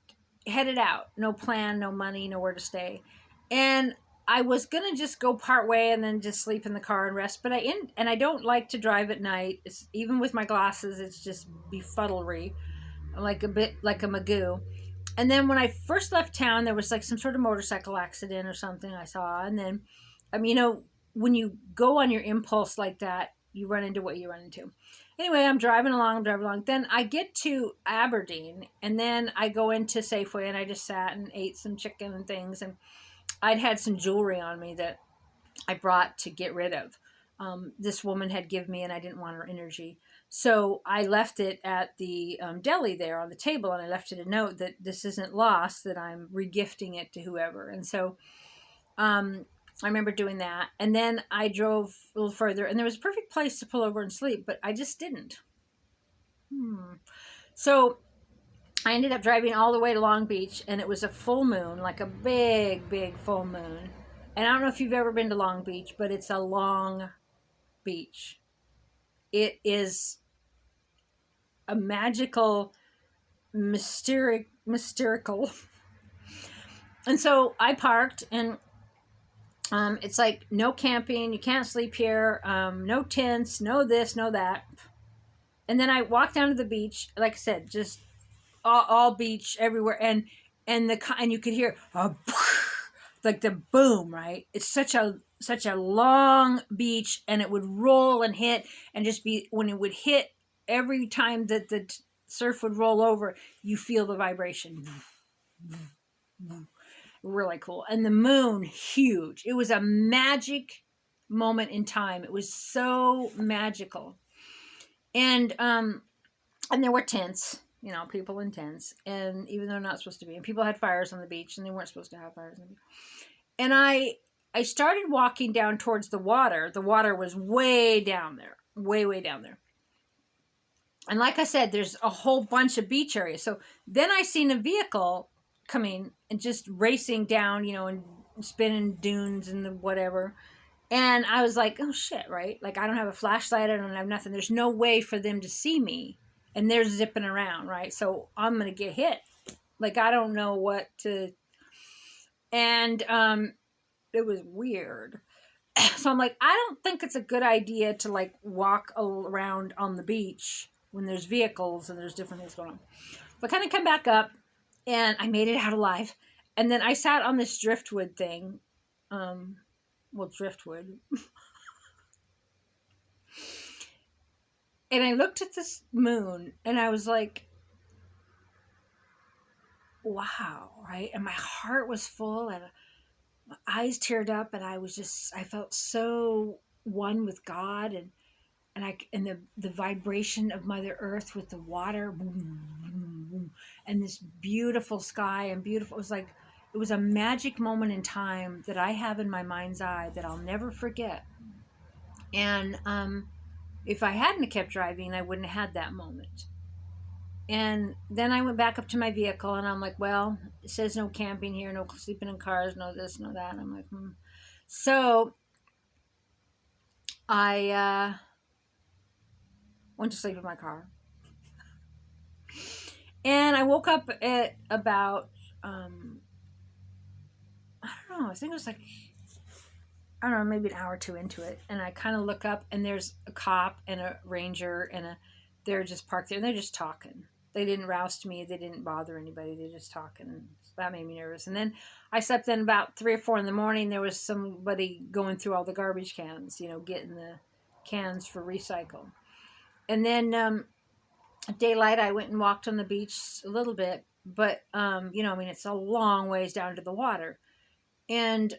headed out. No plan, no money, nowhere to stay. And I was going to just go part way and then just sleep in the car and rest. But I don't like to drive at night. Even with my glasses, it's just befuddlery. Like a bit like a magoo. And then when I first left town, there was some sort of motorcycle accident or something I saw. And then, when you go on your impulse like that, you run into what you run into. Anyway, I'm driving along. Then I get to Aberdeen, and then I go into Safeway, and I just sat and ate some chicken and things. And I'd had some jewelry on me that I brought to get rid of. This woman had given me, and I didn't want her energy. So I left it at the deli there on the table, and I left it a note that this isn't lost, that I'm regifting it to whoever. And so I remember doing that. And then I drove a little further, and there was a perfect place to pull over and sleep, but I just didn't. So I ended up driving all the way to Long Beach, and it was a full moon, like a big, big full moon. And I don't know if you've ever been to Long Beach, but it's a long beach. It is a magical, mysterical. And so I parked, and It's like no camping, you can't sleep here, no tents, no this, no that. And then I walked down to the beach, like I said, just all beach everywhere, and you could hear like the boom, right? It's such a long beach, and it would roll and hit, and just be when it would hit every time that the surf would roll over, you feel the vibration. Really cool. And the moon, huge. It was a magic moment in time. It was so magical. And there were tents, people in tents, and even though they're not supposed to be, and people had fires on the beach, and they weren't supposed to have fires on the beach. And I started walking down towards the water. The water was way down there, way down there. And like I said, there's a whole bunch of beach areas. So then I seen a vehicle coming and just racing down, and spinning dunes and the whatever. And I was like, oh shit, right? Like, I don't have a flashlight. I don't have nothing. There's no way for them to see me. And they're zipping around, right? So I'm going to get hit. Like, I don't know what to. And it was weird. So I'm like, I don't think it's a good idea to like walk around on the beach when there's vehicles and there's different things going on. But kind of come back up, and I made it out alive. And then I sat on this driftwood thing. Driftwood. And I looked at this moon, and I was like, wow, right? And my heart was full, and my eyes teared up, and I felt so one with God, and the vibration of Mother Earth with the water, boom, boom, boom, and this beautiful sky and beautiful. It was a magic moment in time that I have in my mind's eye that I'll never forget. And if I hadn't kept driving, I wouldn't have had that moment. And then I went back up to my vehicle, and I'm like, well, it says no camping here, no sleeping in cars, no this, no that. And I'm like, So I went to sleep in my car. And I woke up at about, I don't know, I think it was like, I don't know, maybe an hour or two into it. And I kind of look up, and there's a cop and a ranger, and they're just parked there, and they're just talking. They didn't roust me. They didn't bother anybody. They're just talking. So that made me nervous. And then I slept in about 3 or 4 in the morning. There was somebody going through all the garbage cans, getting the cans for recycle. And then at daylight, I went and walked on the beach a little bit. But, it's a long ways down to the water. And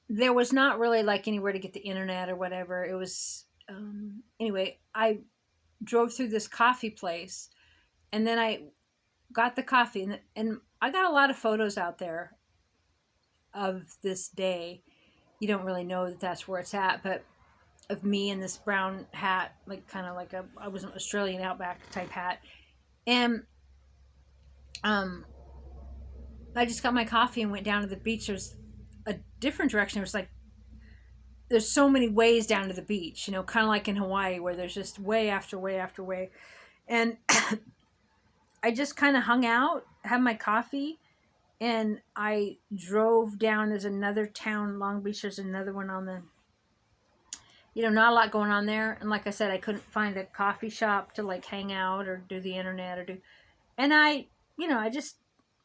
there was not really like anywhere to get the internet or whatever. It was, anyway, I drove through this coffee place, and then I got the coffee, and I got a lot of photos out there of this day. You don't really know that that's where it's at, but of me in this brown hat, like kind of like I was an Australian outback type hat. And I just got my coffee and went down to the beach. There's a different direction. It was like, there's so many ways down to the beach, kind of like in Hawaii, where there's just way after way after way. And I just kind of hung out, had my coffee, and I drove down. There's another town, Long Beach. There's another one on the, not a lot going on there. And like I said, I couldn't find a coffee shop to like hang out or do the internet and I just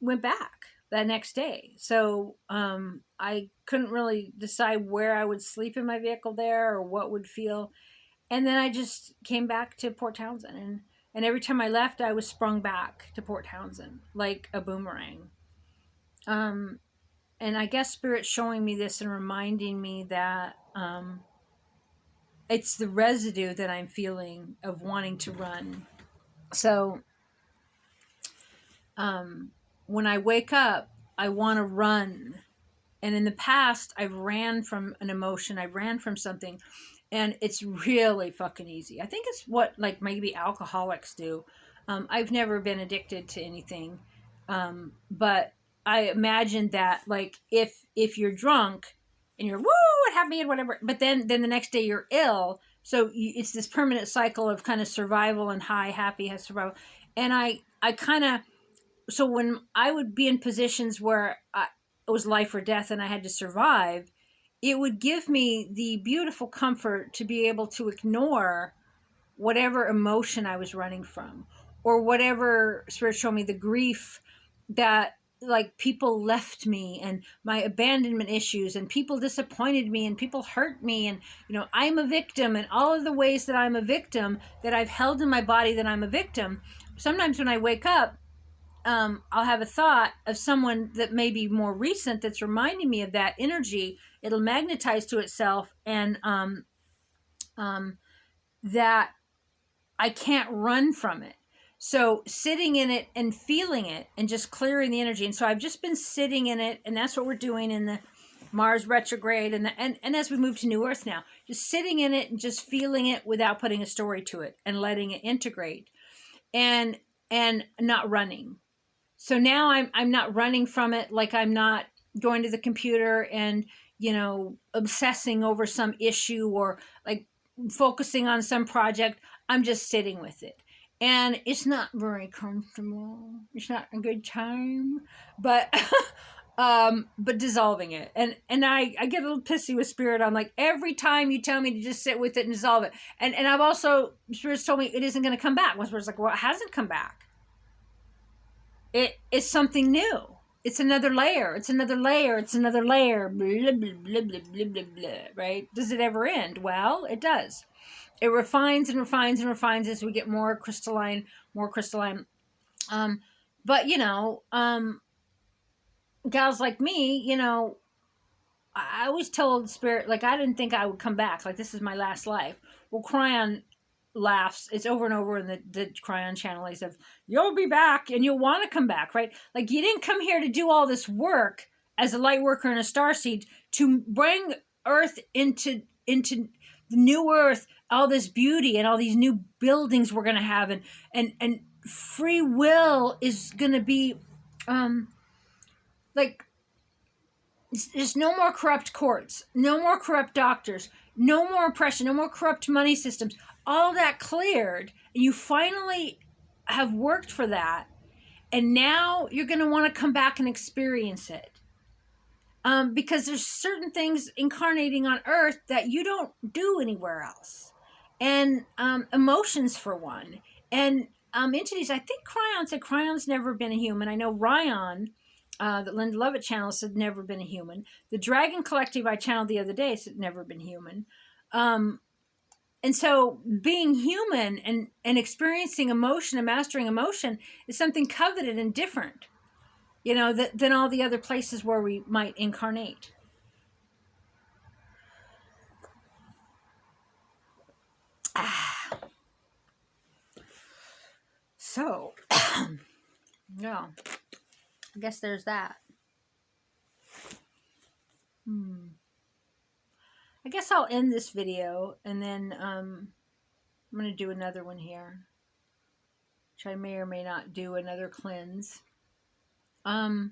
went back that next day. So I couldn't really decide where I would sleep in my vehicle there or what would feel. And then I just came back to Port Townsend. And every time I left, I was sprung back to Port Townsend like a boomerang. And I guess Spirit's showing me this and reminding me that it's the residue that I'm feeling of wanting to run. So when I wake up, I want to run. And in the past, I've ran from an emotion. I ran from something. And it's really fucking easy. I think it's what like maybe alcoholics do. I've never been addicted to anything. But I imagine that like if you're drunk and you're, woo, it happened, whatever. But then the next day you're ill. So it's this permanent cycle of kind of survival and high, happy, survival. And I kind of, so when I would be in positions where it was life or death and I had to survive, it would give me the beautiful comfort to be able to ignore whatever emotion I was running from, or whatever Spirit showed me, the grief that, like, people left me, and my abandonment issues, and people disappointed me, and people hurt me, and I'm a victim, and all of the ways that I'm a victim, that I've held in my body that I'm a victim. Sometimes when I wake up, I'll have a thought of someone that may be more recent that's reminding me of that energy. It'll magnetize to itself, and that I can't run from it. So sitting in it and feeling it and just clearing the energy. And so I've just been sitting in it, and that's what we're doing in the Mars retrograde and as we move to New Earth now, just sitting in it and just feeling it without putting a story to it and letting it integrate and not running. So now I'm not running from it, like I'm not going to the computer and obsessing over some issue or like focusing on some project. I'm just sitting with it. And it's not very comfortable. It's not a good time, but dissolving it. And I get a little pissy with Spirit. I'm like, every time you tell me to just sit with it and dissolve it. And I've also, Spirit's told me it isn't going to come back. Spirit's like, well, it hasn't come back. It's something new. It's another layer. It's another layer. It's another layer. Blah, blah, blah, blah, blah, blah, blah, right? Does it ever end? Well, it does. It refines and refines and refines as we get more crystalline, more crystalline. But gals like me, I always told Spirit, like, I didn't think I would come back. Like, this is my last life. Well, Cryon laughs. It's over and over in the Cryon channel. He says, you'll be back and you'll want to come back, right? Like, you didn't come here to do all this work as a light worker and a starseed to bring Earth into the new Earth, all this beauty and all these new buildings we're going to have. And free will is going to be, like, there's no more corrupt courts, no more corrupt doctors, no more oppression, no more corrupt money systems. All that cleared, and you finally have worked for that, and now you're going to want to come back and experience it. Because there's certain things incarnating on Earth that you don't do anywhere else. And emotions, for one. And entities, I think Cryon said Cryon's never been a human. I know Ryan, that Linda Lovett channel, said never been a human. The Dragon Collective I channeled the other day said never been human. And so being human and experiencing emotion and mastering emotion is something coveted and different, than all the other places where we might incarnate. So, yeah, I guess there's that. I guess I'll end this video, and then I'm going to do another one here, which I may or may not do another cleanse. I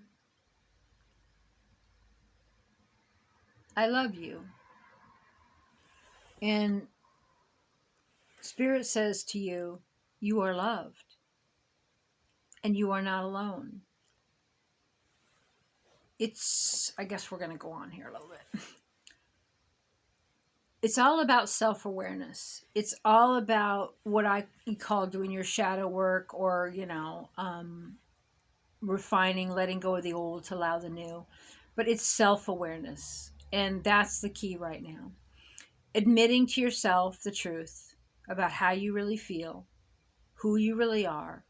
love you. And Spirit says to you, you are loved. And you are not alone. I guess we're going to go on here a little bit. It's all about self-awareness. It's all about what I call doing your shadow work, or, refining, letting go of the old to allow the new. But it's self-awareness. And that's the key right now. Admitting to yourself the truth about how you really feel, who you really are,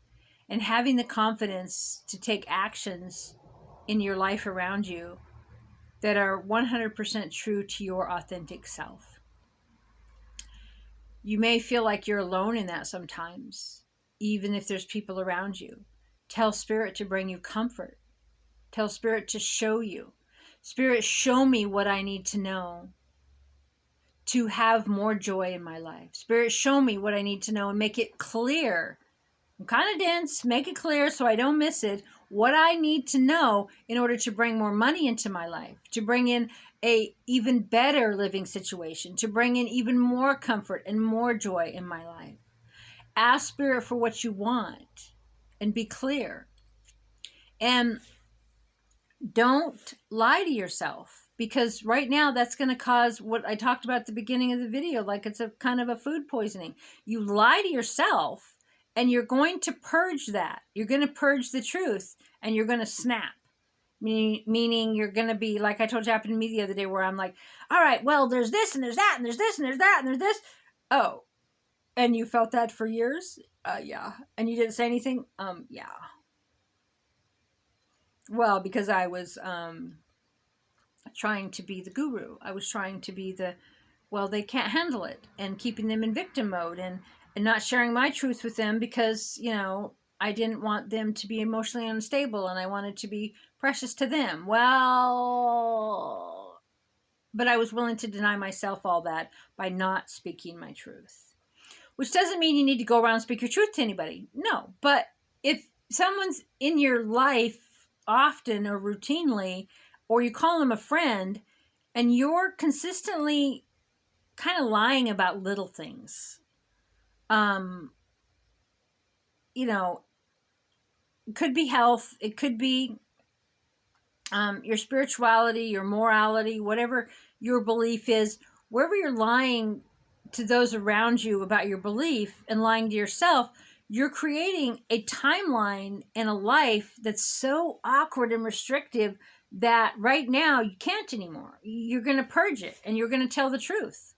and having the confidence to take actions in your life around you that are 100% true to your authentic self. You may feel like you're alone in that sometimes, even if there's people around you. Tell Spirit to bring you comfort. Tell Spirit to show you. Spirit, show me what I need to know to have more joy in my life. Spirit, show me what I need to know and make it clear. I'm kind of dense. Make it clear so I don't miss it. What I need to know in order to bring more money into my life, to bring in a even better living situation, to bring in even more comfort and more joy in my life. Ask Spirit for what you want and be clear. And Don't lie to yourself, because right now that's going to cause what I talked about at the beginning of the video, like it's a kind of a food poisoning. You lie to yourself and you're going to purge that. You're going to purge the truth and you're going to snap. Meaning you're going to be like I told you happened to me the other day, where I'm like, all right, well, there's this and there's that and there's this and there's that and there's this. Oh, and you felt that for years? Yeah. And you didn't say anything? Yeah. Well, because I was trying to be the guru. I was trying to be the, well, they can't handle it, and keeping them in victim mode, and not sharing my truth with them because, you know, I didn't want them to be emotionally unstable and I wanted to be precious to them. Well, but I was willing to deny myself all that by not speaking my truth. Which doesn't mean you need to go around and speak your truth to anybody. No, but if someone's in your life often or routinely, or you call them a friend, and you're consistently kind of lying about little things, you know, it could be health, it could be your spirituality, your morality, whatever your belief is, wherever you're lying to those around you about your belief and lying to yourself, you're creating a timeline and a life that's so awkward and restrictive that right now you can't anymore. You're going to purge it and you're going to tell the truth.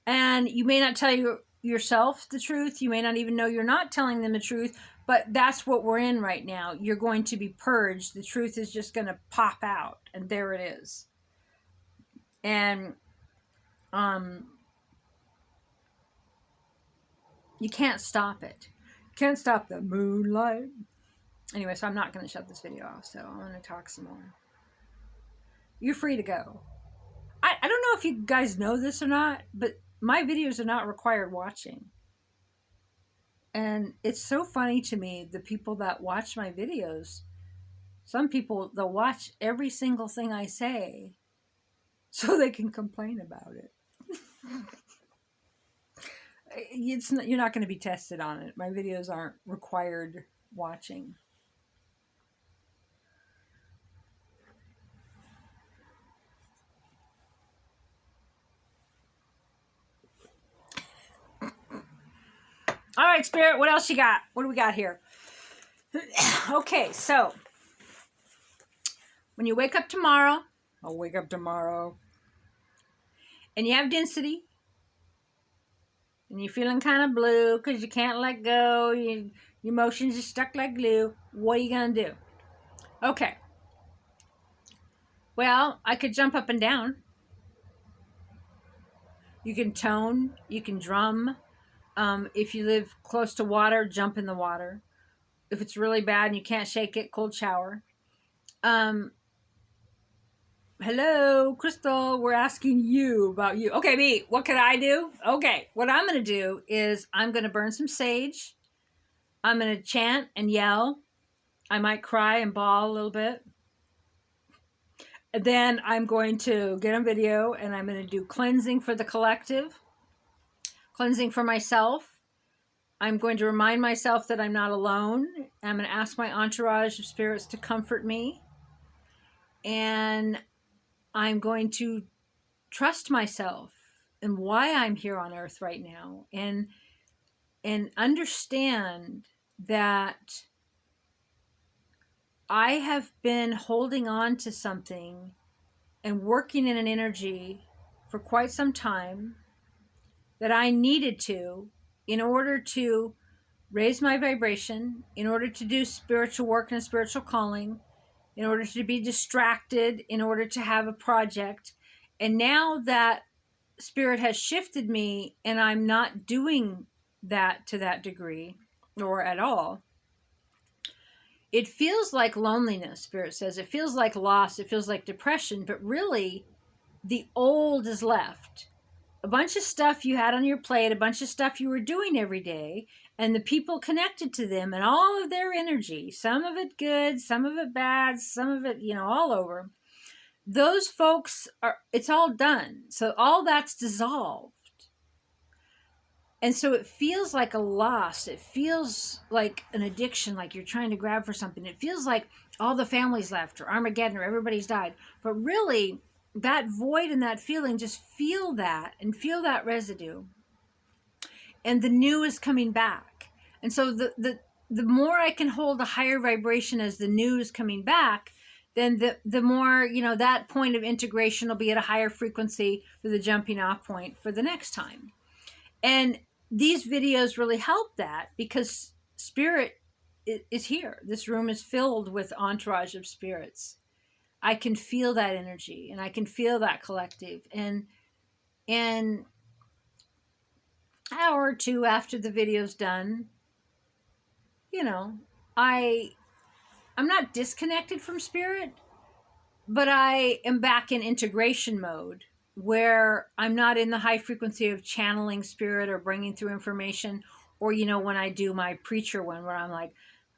And you may not tell yourself the truth. You may not even know you're not telling them the truth, but that's what we're in right now. You're going to be purged. The truth is just going to pop out, and there it is. And you can't stop it. You can't stop the moonlight. Anyway, so I'm not going to shut this video off, so I'm going to talk some more. You're free to go. I don't know if you guys know this or not, but my videos are not required watching. And it's so funny to me, the people that watch my videos, some people, they'll watch every single thing I say so they can complain about it. You're not going to be tested on it. My videos aren't required watching. All right, Spirit, what else you got? What do we got here? Okay, so when you wake up tomorrow, I'll wake up tomorrow, and you have density, and you're feeling kind of blue because you can't let go, your emotions are stuck like glue, what are you going to do? Okay. Well, I could jump up and down. You can tone, you can drum. If you live close to water, jump in the water. If it's really bad and you can't shake it, cold shower. Hello, Crystal, we're asking you about you. Okay, me, what can I do? Okay, what I'm going to do is I'm going to burn some sage. I'm going to chant and yell. I might cry and bawl a little bit. And then I'm going to get on video and I'm going to do cleansing for the collective, cleansing for myself. I'm going to remind myself that I'm not alone. I'm going to ask my entourage of spirits to comfort me. And I'm going to trust myself and why I'm here on earth right now, and understand that I have been holding on to something and working in an energy for quite some time that I needed to in order to raise my vibration, in order to do spiritual work and a spiritual calling, in order to be distracted, in order to have a project. And now that Spirit has shifted me and I'm not doing that to that degree or at all, it feels like loneliness, Spirit says. It feels like loss. It feels like depression. But really, the old is left. A bunch of stuff you had on your plate, a bunch of stuff you were doing every day, and the people connected to them and all of their energy, some of it good, some of it bad, some of it, all over. Those folks it's all done. So all that's dissolved. And so it feels like a loss. It feels like an addiction, like you're trying to grab for something. It feels like all the family's left, or Armageddon, or everybody's died. But really, that void and that feeling, just feel that and feel that residue. And the new is coming back. And so the more I can hold a higher vibration as the new is coming back, then the more, you know, that point of integration will be at a higher frequency for the jumping off point for the next time. And these videos really help that, because spirit is here. This room is filled with entourage of spirits. I can feel that energy, and I can feel that collective. And an hour or two after the video's done, you know, I'm not disconnected from spirit, but I am back in integration mode, where I'm not in the high frequency of channeling spirit or bringing through information, or, you know, when I do my preacher one where I'm like,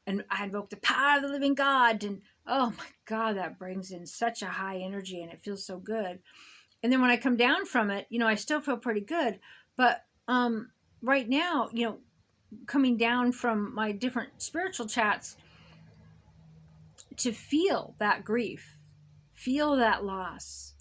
and I invoke the power of the living God, and oh my God, that brings in such a high energy and it feels so good. And then when I come down from it, you know, I still feel pretty good. But right now, you know, coming down from my different spiritual chats, to feel that grief, feel that loss,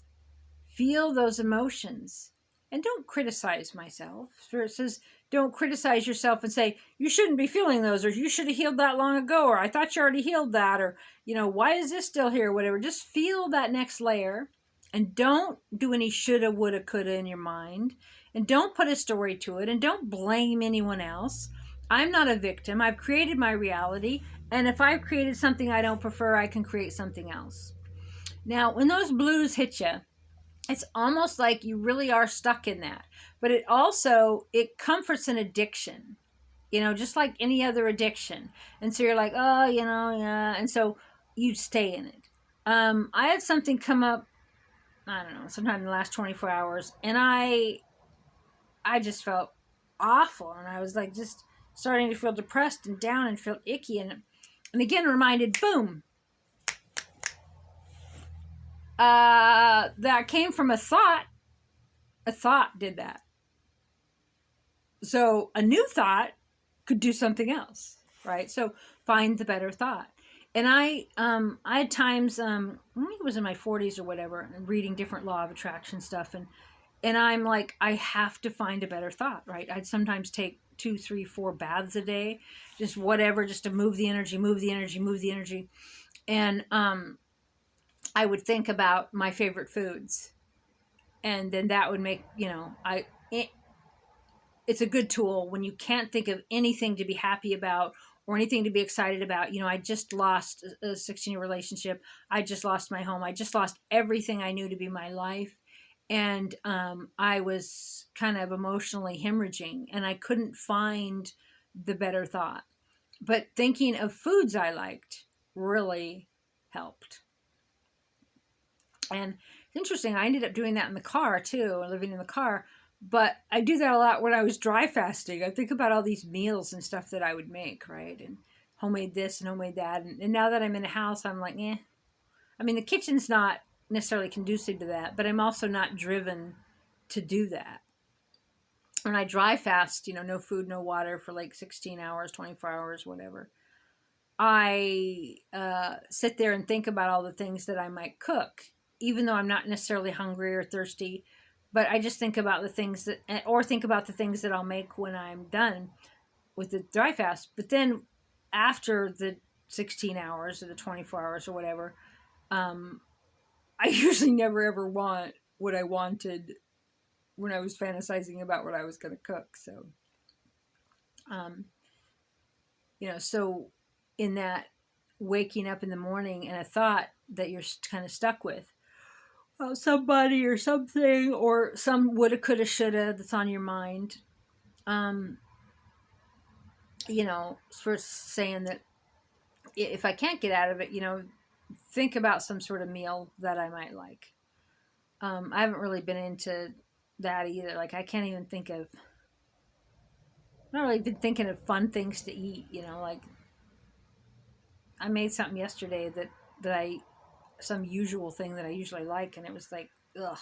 feel those emotions, and don't criticize myself. Spirit says, don't criticize yourself and say, you shouldn't be feeling those, or you should have healed that long ago, or I thought you already healed that, or, you know, why is this still here, whatever. Just feel that next layer, and don't do any shoulda, woulda, coulda in your mind, and don't put a story to it, and don't blame anyone else. I'm not a victim. I've created my reality, and if I've created something I don't prefer, I can create something else. Now, when those blues hit you, it's almost like you really are stuck in that. But it comforts an addiction, you know, just like any other addiction. And so you're like, oh, you know, yeah. And so you stay in it. I had something come up, I don't know, sometime in the last 24 hours, and I just felt awful. And I was like, just starting to feel depressed and down and feel icky. And again, reminded, boom, that came from a thought. A thought did that. So a new thought could do something else, right? So find the better thought. And I had times, I think it was in my 40s or whatever, reading different law of attraction stuff, and I'm like, I have to find a better thought, right? I'd sometimes take 2, 3, 4 baths a day, just whatever, just to move the energy, move the energy, move the energy. And I would think about my favorite foods, and then that would make, you know, it's a good tool when you can't think of anything to be happy about or anything to be excited about. You know, I just lost a 16-year relationship. I just lost my home. I just lost everything I knew to be my life. And I was kind of emotionally hemorrhaging, and I couldn't find the better thought. But thinking of foods I liked really helped. And it's interesting, I ended up doing that in the car too, living in the car. But I do that a lot when I was dry fasting. I think about all these meals and stuff that I would make, right? And homemade this and homemade that. And now that I'm in a house, I'm like, eh. I mean, the kitchen's not necessarily conducive to that, but I'm also not driven to do that. When I dry fast, you know, no food, no water for like 16 hours, 24 hours, whatever, I sit there and think about all the things that I might cook, even though I'm not necessarily hungry or thirsty. But I just think about the things think about the things that I'll make when I'm done with the dry fast. But then after the 16 hours or the 24 hours or whatever, I usually never ever want what I wanted when I was fantasizing about what I was going to cook. So, you know, so in that waking up in the morning and a thought that you're kind of stuck with, somebody or something, or some woulda, coulda, shoulda that's on your mind, you know, first saying that if I can't get out of it, you know, think about some sort of meal that I might like. I haven't really been into that either. Like, I can't even think of, I've not really been thinking of fun things to eat, you know, like I made something yesterday some usual thing that I usually like, and it was like, ugh,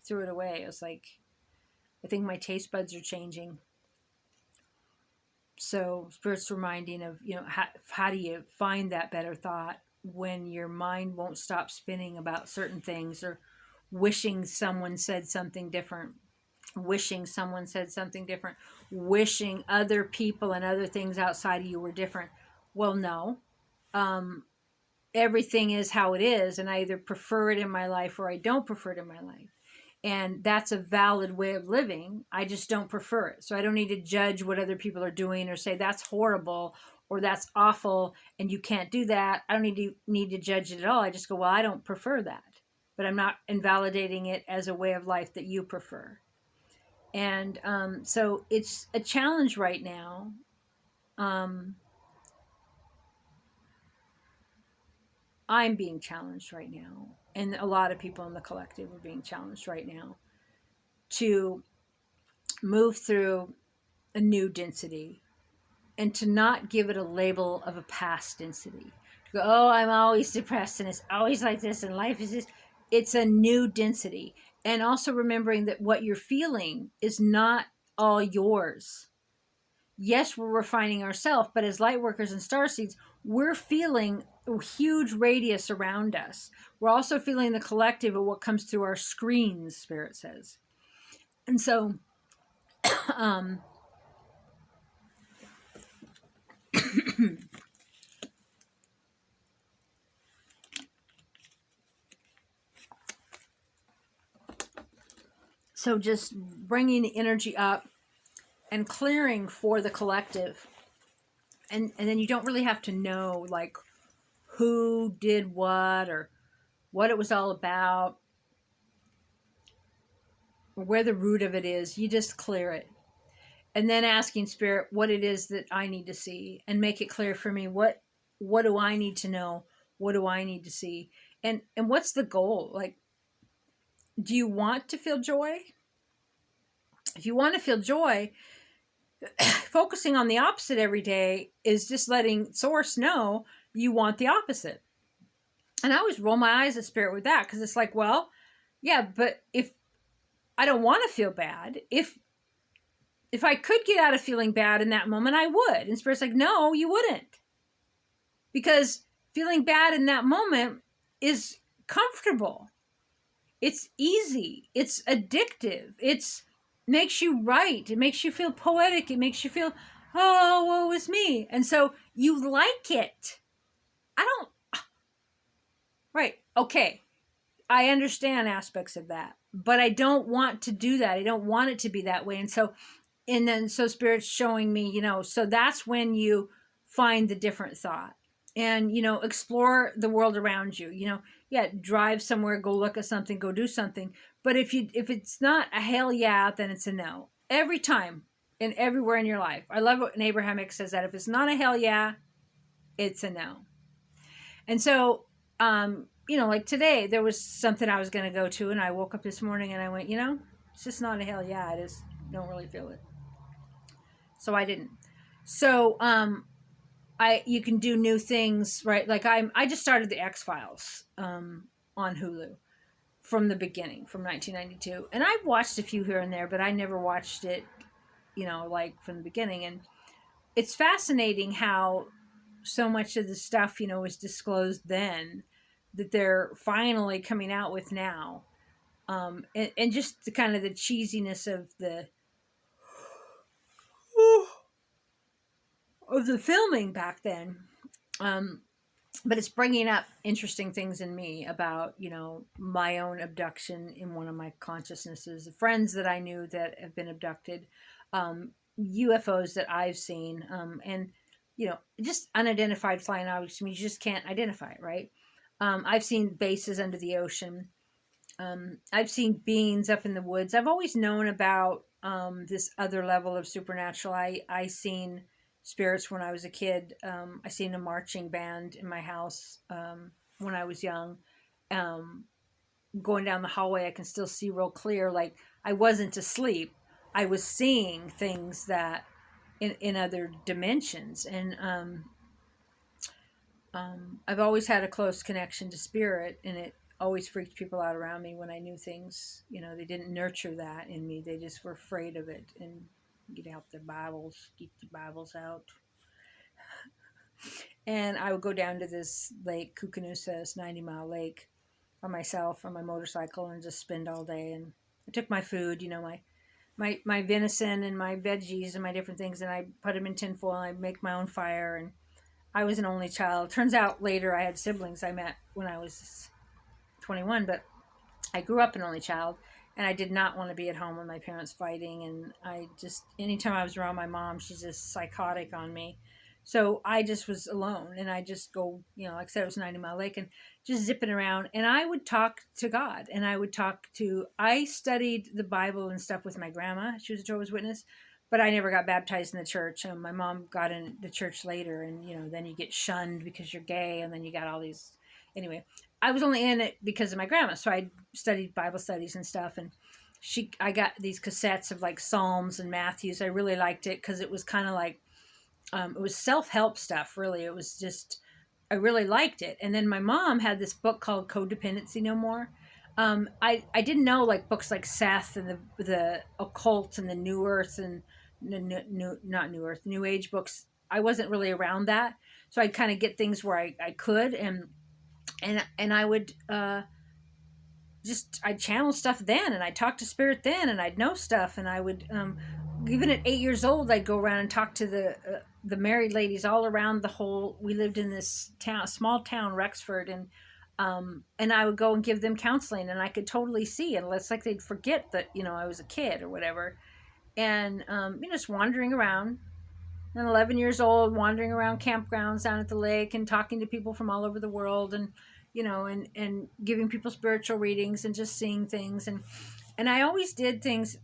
threw it away. It was like, I think my taste buds are changing. So Spirit's reminding of, how do you find that better thought when your mind won't stop spinning about certain things, or wishing someone said something different, wishing someone said something different, wishing other people and other things outside of you were different. Well, no. Um, Everything is how it is, and I either prefer it in my life or I don't prefer it in my life. And that's a valid way of living. I just don't prefer it. So I don't need to judge what other people are doing or say that's horrible or that's awful and you can't do that. I don't need to judge it at all. I just go, well, I don't prefer that. But I'm not invalidating it as a way of life that you prefer. And so it's a challenge right now. I'm being challenged right now, and a lot of people in the collective are being challenged right now to move through a new density and to not give it a label of a past density. To go, oh, I'm always depressed and it's always like this and life is this. It's a new density. And also remembering that what you're feeling is not all yours. Yes, we're refining ourselves, but as light workers and starseeds, we're feeling a huge radius around us. We're also feeling the collective of what comes through our screens, Spirit says. And so, so just bringing the energy up and clearing for the collective. And then you don't really have to know like who did what or what it was all about or where the root of it is. You just clear it. And then asking Spirit what it is that I need to see and make it clear for me. What do I need to know? What do I need to see? And what's the goal? Like, do you want to feel joy? If you want to feel joy, focusing on the opposite every day is just letting Source know you want the opposite. And I always roll my eyes at Spirit with that, because it's like, well, yeah, but if I don't want to feel bad, if I could get out of feeling bad in that moment, I would. And Spirit's like, no, you wouldn't. Because feeling bad in that moment is comfortable. It's easy. It's addictive. It's makes you write. It makes you feel poetic. It makes you feel, oh, woe is me. And so you like it. I don't, right. Okay. I understand aspects of that, but I don't want to do that. I don't want it to be that way. And so Spirit's showing me, so that's when you find the different thought and, explore the world around you, drive somewhere, go look at something, go do something. But if it's not a hell yeah, then it's a no every time and everywhere in your life. I love what Abraham Hicks says, that if it's not a hell yeah, it's a no. And so, like today, there was something I was going to go to, and I woke up this morning and I went, it's just not a hell yeah. I just don't really feel it. So I didn't. So, you can do new things, right? Like I just started the X-Files, on Hulu from the beginning, from 1992. And I've watched a few here and there, but I never watched it, like from the beginning. And it's fascinating how so much of the stuff, was disclosed then that they're finally coming out with now. And just the kind of the cheesiness of the filming back then. But it's bringing up interesting things in me about, my own abduction in one of my consciousnesses, friends that I knew that have been abducted, UFOs that I've seen, and, just unidentified flying objects. I mean, you just can't identify it, right? I've seen bases under the ocean. I've seen beings up in the woods. I've always known about this other level of supernatural. I seen spirits when I was a kid. I seen a marching band in my house when I was young. Going down the hallway, I can still see real clear. Like I wasn't asleep. I was seeing things that in other dimensions. And I've always had a close connection to spirit, and it always freaked people out around me when I knew things. They didn't nurture that in me. They just were afraid of it. And get out the Bibles, get the Bibles out. And I would go down to this lake, Kukanusa, this 90-mile lake, by myself on my motorcycle and just spend all day. And I took my food, my venison and my veggies and my different things, and I put them in tinfoil and I make my own fire. And I was an only child. Turns out later I had siblings I met when I was 21, but I grew up an only child, and I did not want to be at home with my parents fighting. And anytime I was around my mom, she's just psychotic on me. So I just was alone, and I just go, like I said, it was 90-mile lake, and just zipping around. And I would talk to God, and I studied the Bible and stuff with my grandma. She was a Jehovah's Witness, but I never got baptized in the church. My mom got in the church later, and, then you get shunned because you're gay, and then you got all these, anyway. I was only in it because of my grandma, so I studied Bible studies and stuff, and I got these cassettes of like Psalms and Matthews. I really liked it because it was kind of like, it was self-help stuff, really. It was just, I really liked it. And then my mom had this book called Codependency No More. I didn't know like books like Seth and the occult and the New Earth and not New Earth, New Age books. I wasn't really around that, so I'd kind of get things where I could, and I would I'd channel stuff then, and I'd talk to spirit then, and I'd know stuff, and I would even at 8 years old, I'd go around and talk to the married ladies all around we lived in this small town, Rexford, and I would go and give them counseling, and I could totally see it. It's like they'd forget that, I was a kid or whatever. And, just wandering around, and 11 years old, wandering around campgrounds down at the lake and talking to people from all over the world, and, and giving people spiritual readings and just seeing things. And I always did things,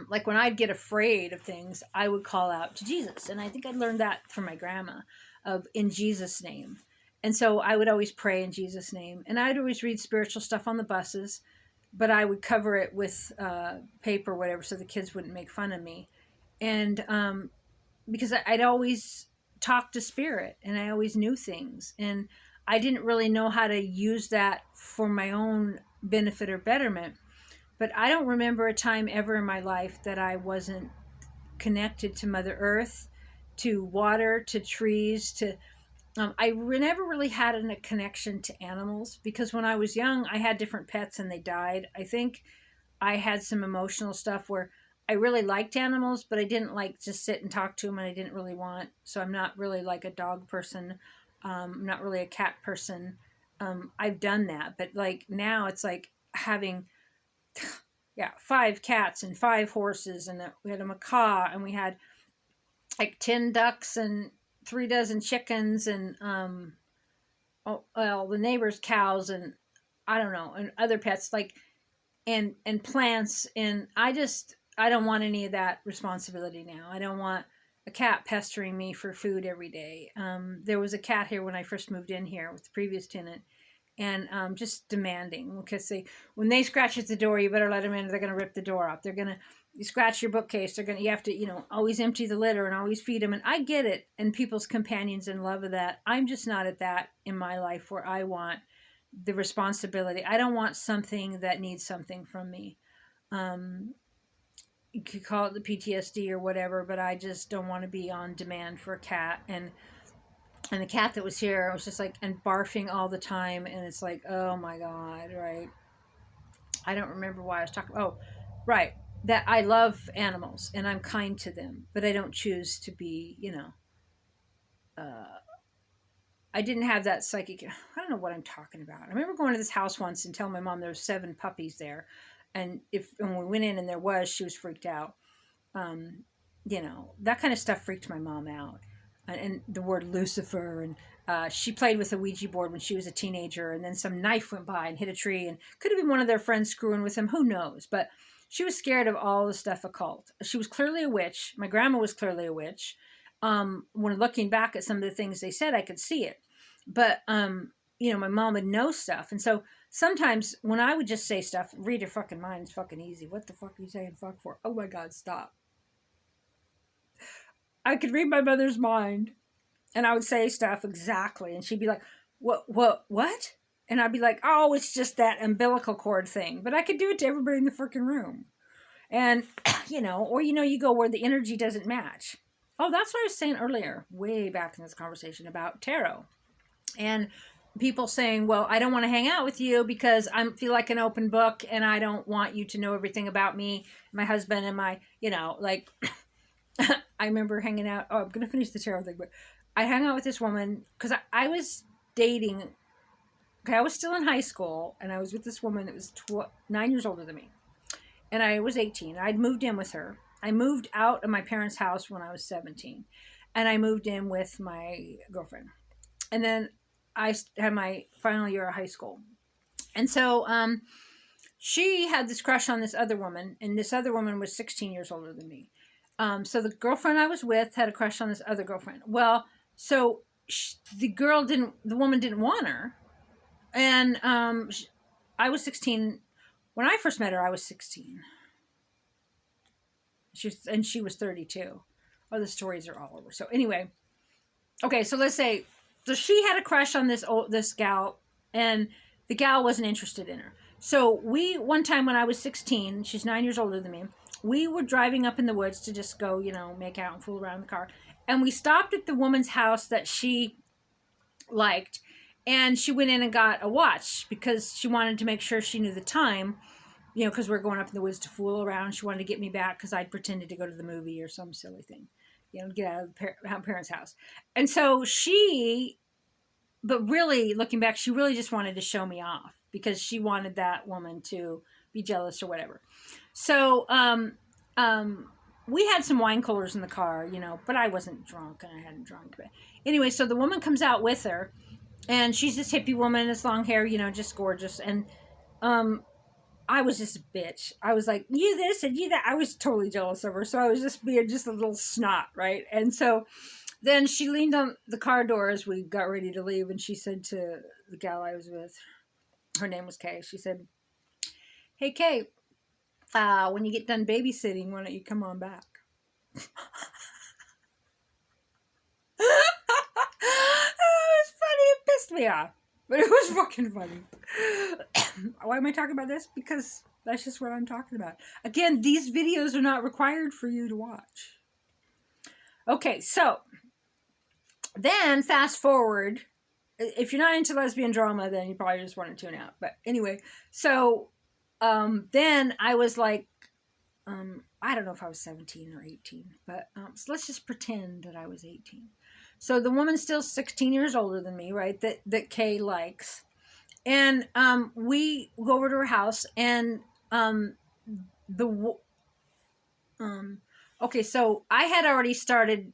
like when I'd get afraid of things, I would call out to Jesus. And I think I learned that from my grandma, of in Jesus' name. And so I would always pray in Jesus' name. And I'd always read spiritual stuff on the buses, but I would cover it with paper or whatever so the kids wouldn't make fun of me. And because I'd always talk to spirit, and I always knew things. And I didn't really know how to use that for my own benefit or betterment. But I don't remember a time ever in my life that I wasn't connected to Mother Earth, to water, to trees, to... I never really had a connection to animals, because when I was young, I had different pets and they died. I think I had some emotional stuff where I really liked animals, but I didn't like just sit and talk to them, and I didn't really want... So I'm not really like a dog person. I'm not really a cat person. I've done that. But like now it's like having... 5 cats and 5 horses, and we had a macaw, and we had like 10 ducks and 3 dozen chickens, and the neighbors' cows, and I don't know, and other pets, like, and plants. And I don't want any of that responsibility now. I don't want a cat pestering me for food every day. There was a cat here when I first moved in here with the previous tenant, and just demanding, because when they scratch at the door, you better let them in, or they're going to rip the door up. They're going to scratch your bookcase. You have to, always empty the litter and always feed them. And I get it, and people's companions in love of that. I'm just not at that in my life where I want the responsibility. I don't want something that needs something from me. You could call it the PTSD or whatever, but I just don't want to be on demand for a cat. And the cat that was here was just like, and barfing all the time. And it's like, oh my God, right? I don't remember why I was talking. Oh, right. That I love animals and I'm kind to them, but I don't choose to be, I didn't have that psychic. I don't know what I'm talking about. I remember going to this house once and telling my mom there was 7 puppies there. And when we went in and she was freaked out. That kind of stuff freaked my mom out. And the word Lucifer, and she played with a Ouija board when she was a teenager, and then some knife went by and hit a tree, and could have been one of their friends screwing with them, who knows. But she was scared of all the stuff occult. She was clearly a witch. My grandma was clearly a witch. When looking back at some of the things they said, I could see it. But my mom would know stuff. And so sometimes when I would just say stuff, read your fucking mind, it's fucking easy. What the fuck are you saying fuck for? Oh my God, stop. I could read my mother's mind, and I would say stuff exactly, and she'd be like, what? And I'd be like, oh, it's just that umbilical cord thing. But I could do it to everybody in the freaking room. And, or, you go where the energy doesn't match. Oh, that's what I was saying earlier, way back in this conversation about tarot. And people saying, well, I don't want to hang out with you because I feel like an open book and I don't want you to know everything about me, my husband, and my, like, I remember hanging out. Oh, I'm going to finish the tarot thing, but I hung out with this woman because I was dating. Okay, I was still in high school and I was with this woman that was 9 years older than me. And I was 18. I'd moved in with her. I moved out of my parents' house when I was 17. And I moved in with my girlfriend. And then I had my final year of high school. And so she had this crush on this other woman. And this other woman was 16 years older than me. So the girlfriend I was with had a crush on this other girlfriend. Well, so the woman didn't want her. And I was 16. When I first met her, I was 16. She was 32. Oh, the stories are all over. So anyway, okay, so let's say, so she had a crush on this gal, and the gal wasn't interested in her. So one time when I was 16, she's 9 years older than me, we were driving up in the woods to just go, make out and fool around in the car. And we stopped at the woman's house that she liked, and she went in and got a watch because she wanted to make sure she knew the time, because we're going up in the woods to fool around. She wanted to get me back because I'd pretended to go to the movie or some silly thing, get out of the parents' house. And so but really looking back, she really just wanted to show me off because she wanted that woman to be jealous or whatever. So we had some wine coolers in the car, but I wasn't drunk and I hadn't drunk. But anyway, so the woman comes out with her, and she's this hippie woman, this long hair, just gorgeous. And I was just a bitch. I was like, you this and you that. I was totally jealous of her. So I was just being just a little snot, right? And so then she leaned on the car door as we got ready to leave, and she said to the gal I was with, her name was Kay, she said, hey, Kay, when you get done babysitting, why don't you come on back? It was funny. It pissed me off. But it was fucking funny. Why am I talking about this? Because that's just what I'm talking about. Again, these videos are not required for you to watch. Okay, so then fast forward. If you're not into lesbian drama, then you probably just want to tune out. But anyway, so then I was like, I don't know if I was 17 or 18, but so let's just pretend that I was 18. So the woman's still 16 years older than me, right? That Kay likes. And we go over to her house, and okay, so I had already started,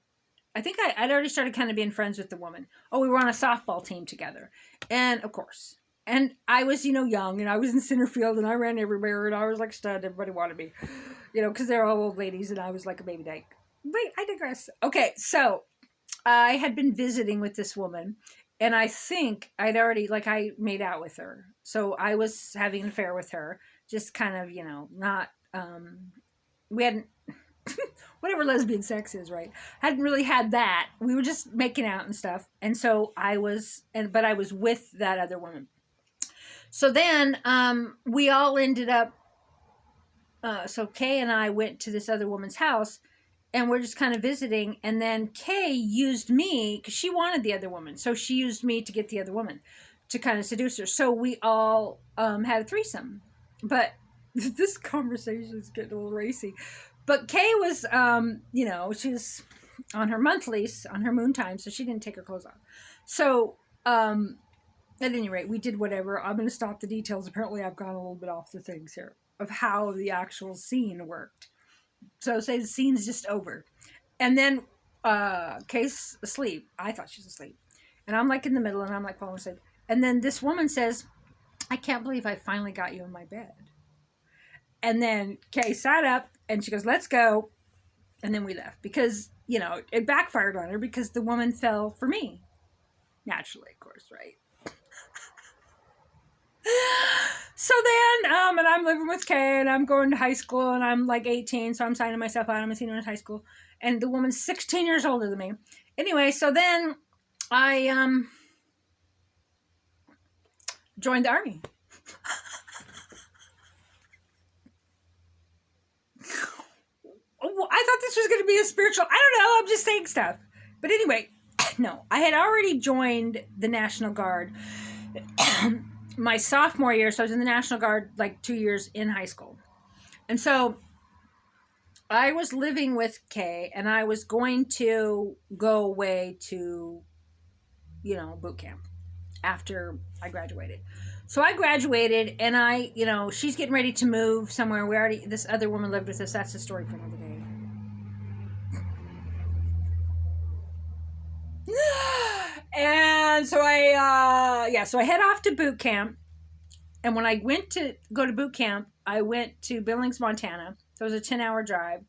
I think I'd already started kind of being friends with the woman. Oh, we were on a softball team together. And of course, and I was, young, and I was in center field, and I ran everywhere, and I was like stud, everybody wanted me, because they're all old ladies, and I was like a baby dyke. Wait, I digress. Okay, so I had been visiting with this woman, and I think I'd already, I made out with her. So I was having an affair with her, just kind of, not, we hadn't, whatever lesbian sex is, right? Hadn't really had that. We were just making out and stuff. And so but I was with that other woman. So then we all ended up, so Kay and I went to this other woman's house, and we're just kind of visiting. And then Kay used me because she wanted the other woman. So she used me to get the other woman to kind of seduce her. So we all had a threesome. But this conversation is getting a little racy. But Kay was, she was on her monthlies, on her moon time, so she didn't take her clothes off. So at any rate, we did whatever. I'm going to stop the details. Apparently, I've gone a little bit off the things here of how the actual scene worked. So say the scene's just over. And then Kay's asleep. I thought she was asleep. And I'm like in the middle, and I'm like falling asleep. And then this woman says, I can't believe I finally got you in my bed. And then Kay sat up, and she goes, let's go. And then we left because, it backfired on her because the woman fell for me. Naturally, of course, right? So then, and I'm living with Kay, and I'm going to high school, and I'm like 18, so I'm signing myself out. I'm a senior in high school, and the woman's 16 years older than me. Anyway, so then I joined the army. I thought this was going to be a spiritual. I don't know. I'm just saying stuff. But anyway, no, I had already joined the National Guard my sophomore year. So I was in the National Guard like 2 years in high school. And so I was living with Kay, and I was going to go away to, boot camp after I graduated. So I graduated, and she's getting ready to move somewhere. This other woman lived with us. That's a story for another day. And so so I head off to boot camp. And when I went to go to boot camp, I went to Billings, Montana. So it was a 10-hour drive.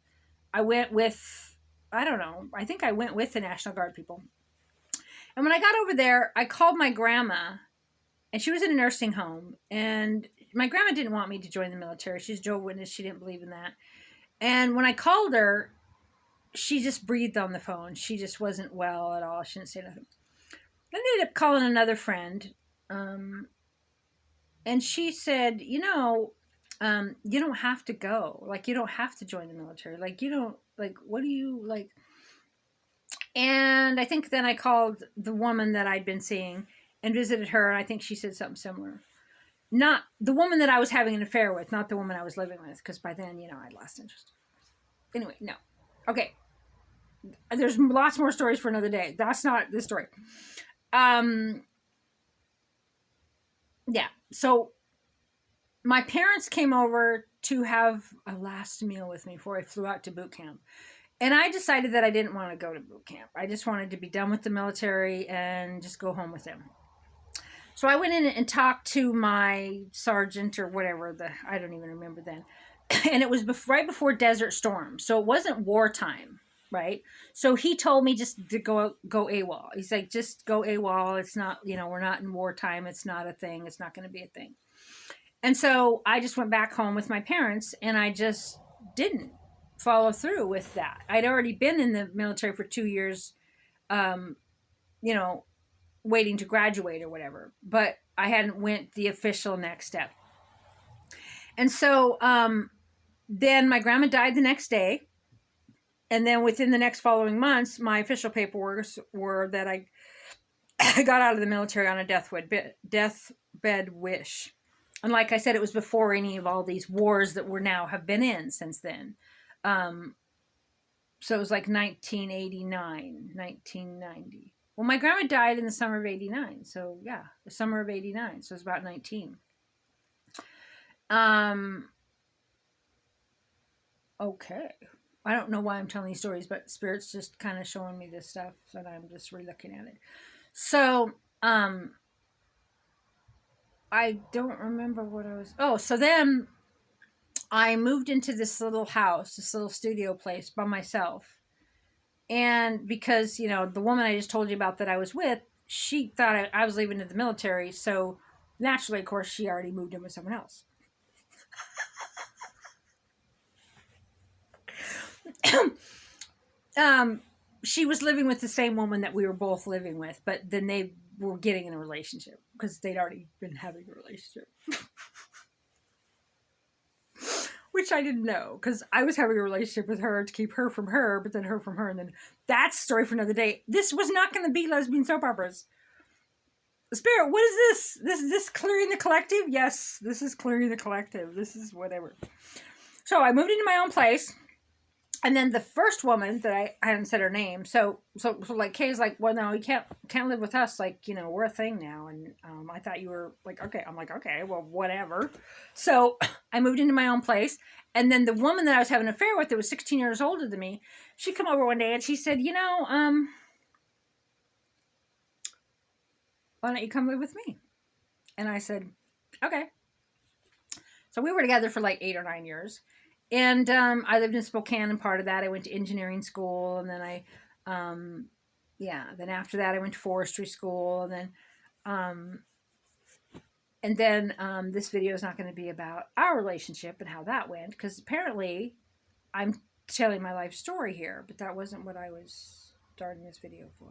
I went with, I don't know, I think I went with the National Guard people. And when I got over there, I called my grandma, and she was in a nursing home. And my grandma didn't want me to join the military. She's Jehovah's Witness. She didn't believe in that. And when I called her, she just breathed on the phone. She just wasn't well at all. She didn't say nothing. I ended up calling another friend. And she said, you don't have to go. Like, you don't have to join the military. Like, you don't, like, what do you, like? And I think then I called the woman that I'd been seeing and visited her, and I think she said something similar. Not the woman that I was having an affair with, not the woman I was living with, because by then, I'd lost interest. Anyway, no. Okay. There's lots more stories for another day. That's not this story. Yeah. So my parents came over to have a last meal with me before I flew out to boot camp. And I decided that I didn't want to go to boot camp. I just wanted to be done with the military and just go home with them. So I went in and talked to my sergeant or whatever, I don't even remember then. And it was right before Desert Storm. So it wasn't wartime, right? So he told me just to go AWOL. He's like, just go AWOL. It's not, we're not in wartime. It's not a thing. It's not going to be a thing. And so I just went back home with my parents, and I just didn't follow through with that. I'd already been in the military for 2 years, waiting to graduate or whatever, but I hadn't went the official next step. And so then my grandma died the next day. And then within the next following months, my official paperwork were that I got out of the military on a deathbed wish. And like I said, it was before any of all these wars that have been in since then. So it was like 1989, 1990. Well, my grandma died in the summer of 89. So yeah, the summer of 89. So it was about 19. Okay. I don't know why I'm telling these stories, but Spirit's just kind of showing me this stuff, and I'm just re-looking at it. So, I don't remember what I was... Oh, so then I moved into this little house, this little studio place by myself. And because, the woman I just told you about that I was with, she thought I was leaving to the military. So naturally, of course, she already moved in with someone else. She was living with the same woman that we were both living with, but then they were getting in a relationship because they'd already been having a relationship. Which I didn't know, because I was having a relationship with her to keep her from her, but then her from her, and then that's a story for another day. This was not going to be lesbian soap operas. Spirit, what is this? Is this clearing the collective? Yes, this is clearing the collective. This is whatever. So I moved into my own place. And then the first woman that I hadn't said her name. So like Kay's like, well, no, you can't live with us. Like, we're a thing now. And I thought you were like, okay. I'm like, okay, well, whatever. So I moved into my own place. And then the woman that I was having an affair with that was 16 years older than me, she come over one day and she said, why don't you come live with me? And I said, okay. So we were together for like 8 or 9 years. And I lived in Spokane, and part of that I went to engineering school, and then then after that I went to forestry school, and then this video is not going to be about our relationship and how that went, because apparently I'm telling my life story here, but that wasn't what I was starting this video for.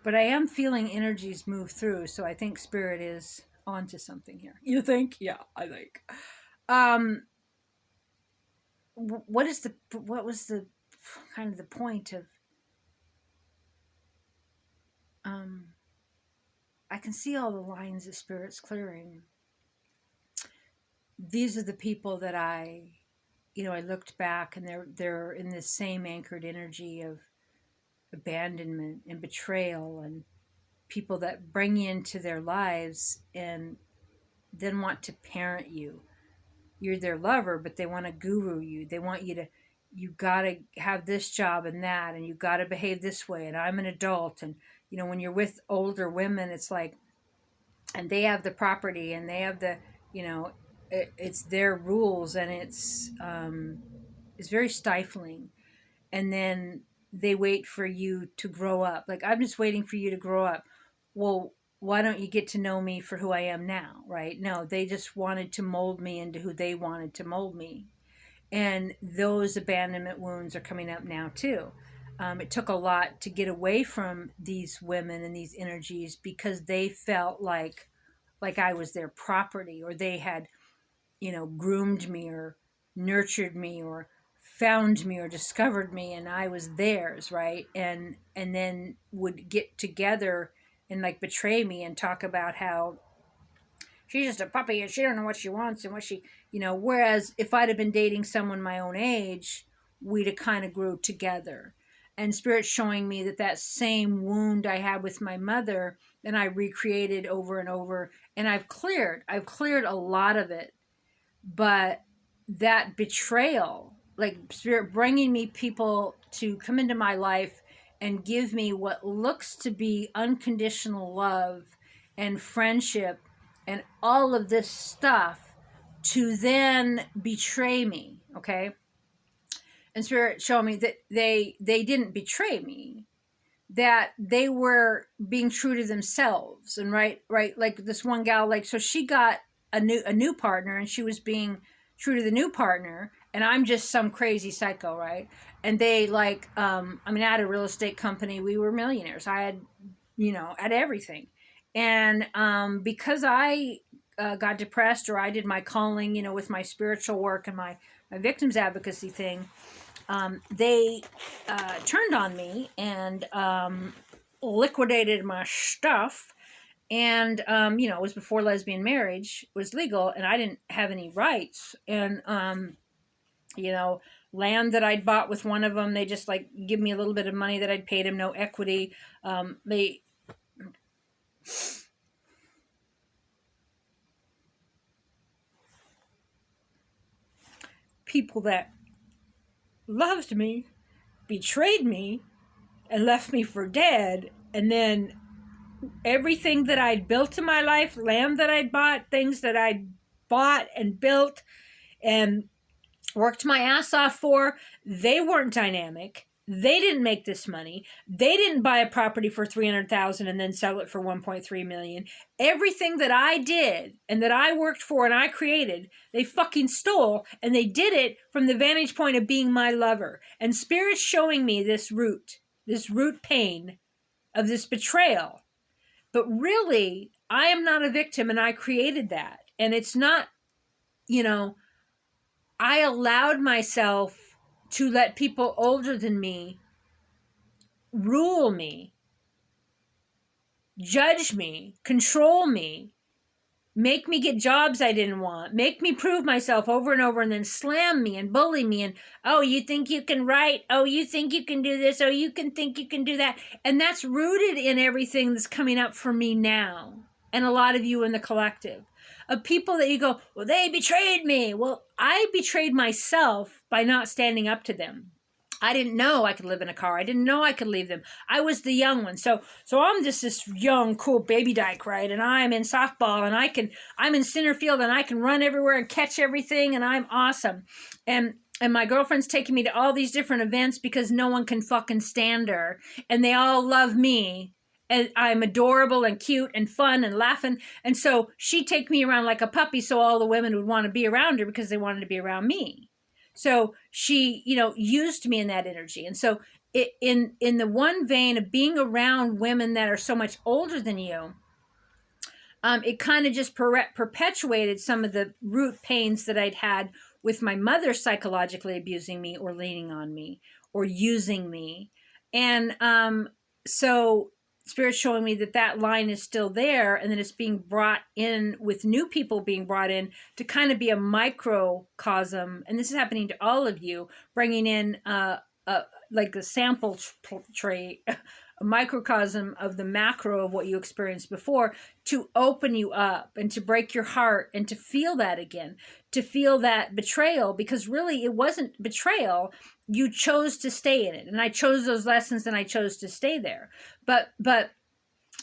But I am feeling energies move through, so I think Spirit is onto something here. You think? Yeah, I think. what was the kind of the point of, I can see all the lines of spirits clearing. These are the people that I looked back, and they're in this same anchored energy of abandonment and betrayal, and people that bring you into their lives and then want to parent you. You're their lover, but they want to guru you. They want you gotta have this job and that, and you gotta behave this way, and I'm an adult. And when you're with older women, it's like, and they have the property, and they have the, it's their rules, and it's very stifling. And then they wait for you to grow up. Like, I'm just waiting for you to grow up. Well, why don't you get to know me for who I am now, right? No, they just wanted to mold me into who they wanted to mold me. And those abandonment wounds are coming up now too. It took a lot to get away from these women and these energies, because they felt like I was their property, or they had, groomed me or nurtured me or found me or discovered me, and I was theirs, right? And then would get together and like betray me and talk about how she's just a puppy and she don't know what she wants and what she, whereas if I'd have been dating someone my own age, we'd have kind of grew together. And Spirit's showing me that same wound I had with my mother, and I recreated over and over, and I've cleared a lot of it. But that betrayal, like Spirit bringing me people to come into my life and give me what looks to be unconditional love and friendship and all of this stuff, to then betray me, okay? And Spirit showed me that they didn't betray me, that they were being true to themselves. And right, like this one gal, like, so she got a new partner, and she was being true to the new partner, and I'm just some crazy psycho, right? And they like, I had a real estate company. We were millionaires. I had, had everything. And because I got depressed, or I did my calling, with my spiritual work and my victims advocacy thing, they turned on me and liquidated my stuff. And, it was before lesbian marriage was legal, and I didn't have any rights. And, land that I'd bought with one of them, they just like give me a little bit of money that I'd paid him, no equity. People that loved me betrayed me and left me for dead. And then everything that I'd built in my life, land that I'd bought, things that I'd bought and built and worked my ass off for, they weren't dynamic. They didn't make this money. They didn't buy a property for $300,000 and then sell it for $1.3 million. Everything that I did and that I worked for and I created, they fucking stole, and they did it from the vantage point of being my lover. And Spirit's showing me this root pain of this betrayal. But really, I am not a victim, and I created that. And it's not, I allowed myself to let people older than me rule me, judge me, control me, make me get jobs I didn't want, make me prove myself over and over, and then slam me and bully me and, oh, you think you can write? Oh, you think you can do this? Oh, you can think you can do that. And that's rooted in everything that's coming up for me now, and a lot of you in the collective. Of people that you go, well, they betrayed me. Well, I betrayed myself by not standing up to them. I didn't know I could live in a car. I didn't know I could leave them. I was the young one. So I'm just this young, cool baby dyke, right? And I'm in softball, and I'm in center field, and I can run everywhere and catch everything, and I'm awesome. And my girlfriend's taking me to all these different events because no one can fucking stand her. And they all love me. And I'm adorable and cute and fun and laughing. And so she'd take me around like a puppy, so all the women would want to be around her because they wanted to be around me. So she, used me in that energy. And so in the one vein of being around women that are so much older than you, it kind of just perpetuated some of the root pains that I'd had with my mother psychologically abusing me or leaning on me or using me. And so Spirit's showing me that that line is still there, and then it's being brought in with new people being brought in to kind of be a microcosm. And this is happening to all of you, bringing in like a sample tray, a microcosm of the macro of what you experienced before, to open you up and to break your heart and to feel that again, to feel that betrayal, because really it wasn't betrayal. You chose to stay in it, and I chose those lessons and I chose to stay there. But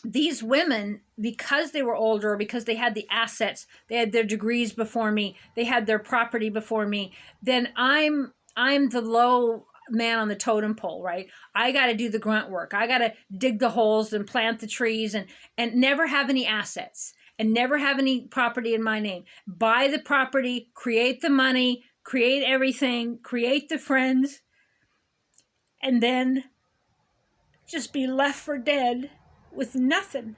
these women, because they were older, because they had the assets, they had their degrees before me, they had their property before me, then I'm the low man on the totem pole, right? I got to do the grunt work. I got to dig the holes and plant the trees and never have any assets and never have any property in my name. Buy the property, create the money, create everything, create the friends, and then just be left for dead with nothing.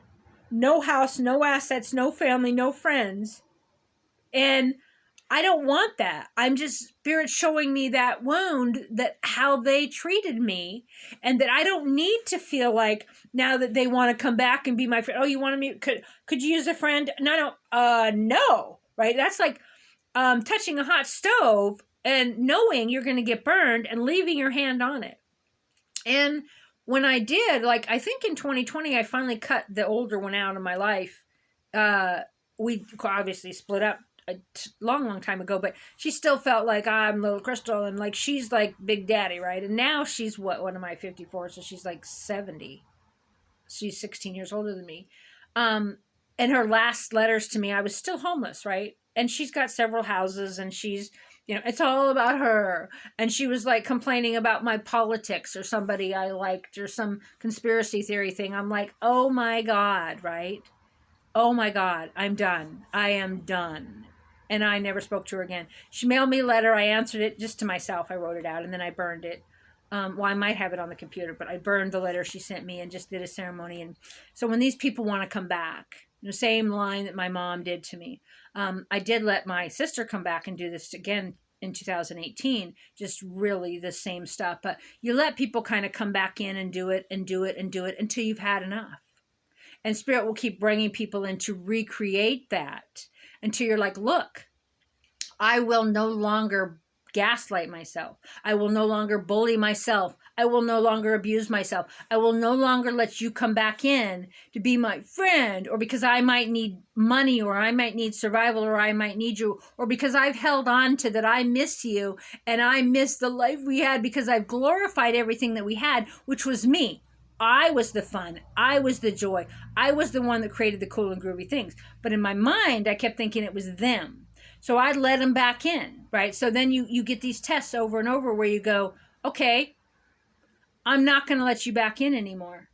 No house, no assets, no family, no friends. And I don't want that. I'm just Spirit showing me that wound, that how they treated me, and that I don't need to feel like now that they want to come back and be my friend. Oh, you wanted me? Could you use a friend? No. Right? That's like touching a hot stove and knowing you're going to get burned and leaving your hand on it. And when I did, like, I think in 2020, I finally cut the older one out of my life. We obviously split up a long time ago, but she still felt like I'm little Crystal, and like she's like Big Daddy, right? And now she's what am I, 54? So she's like 70. She's 16 years older than me. And her last letters to me, I was still homeless, right? And she's got several houses, and she's, it's all about her. And she was like complaining about my politics or somebody I liked or some conspiracy theory thing. I'm like, oh my God, right? Oh my God, I'm done. I am done. And I never spoke to her again. She mailed me a letter. I answered it just to myself. I wrote it out, and then I burned it. Well, I might have it on the computer, but I burned the letter she sent me and just did a ceremony. And so when these people want to come back, the same line that my mom did to me, I did let my sister come back and do this again in 2018, just really the same stuff. But you let people kind of come back in and do it and do it and do it until you've had enough. And Spirit will keep bringing people in to recreate that until you're like, look, I will no longer gaslight myself. I will no longer bully myself. I will no longer abuse myself. I will no longer let you come back in to be my friend, or because I might need money, or I might need survival, or I might need you, or because I've held on to that I miss you and I miss the life we had because I've glorified everything that we had, which was me. I was the fun. I was the joy. I was the one that created the cool and groovy things. But in my mind, I kept thinking it was them. So I'd let them back in, right? So then you get these tests over and over where you go, okay, I'm not going to let you back in anymore.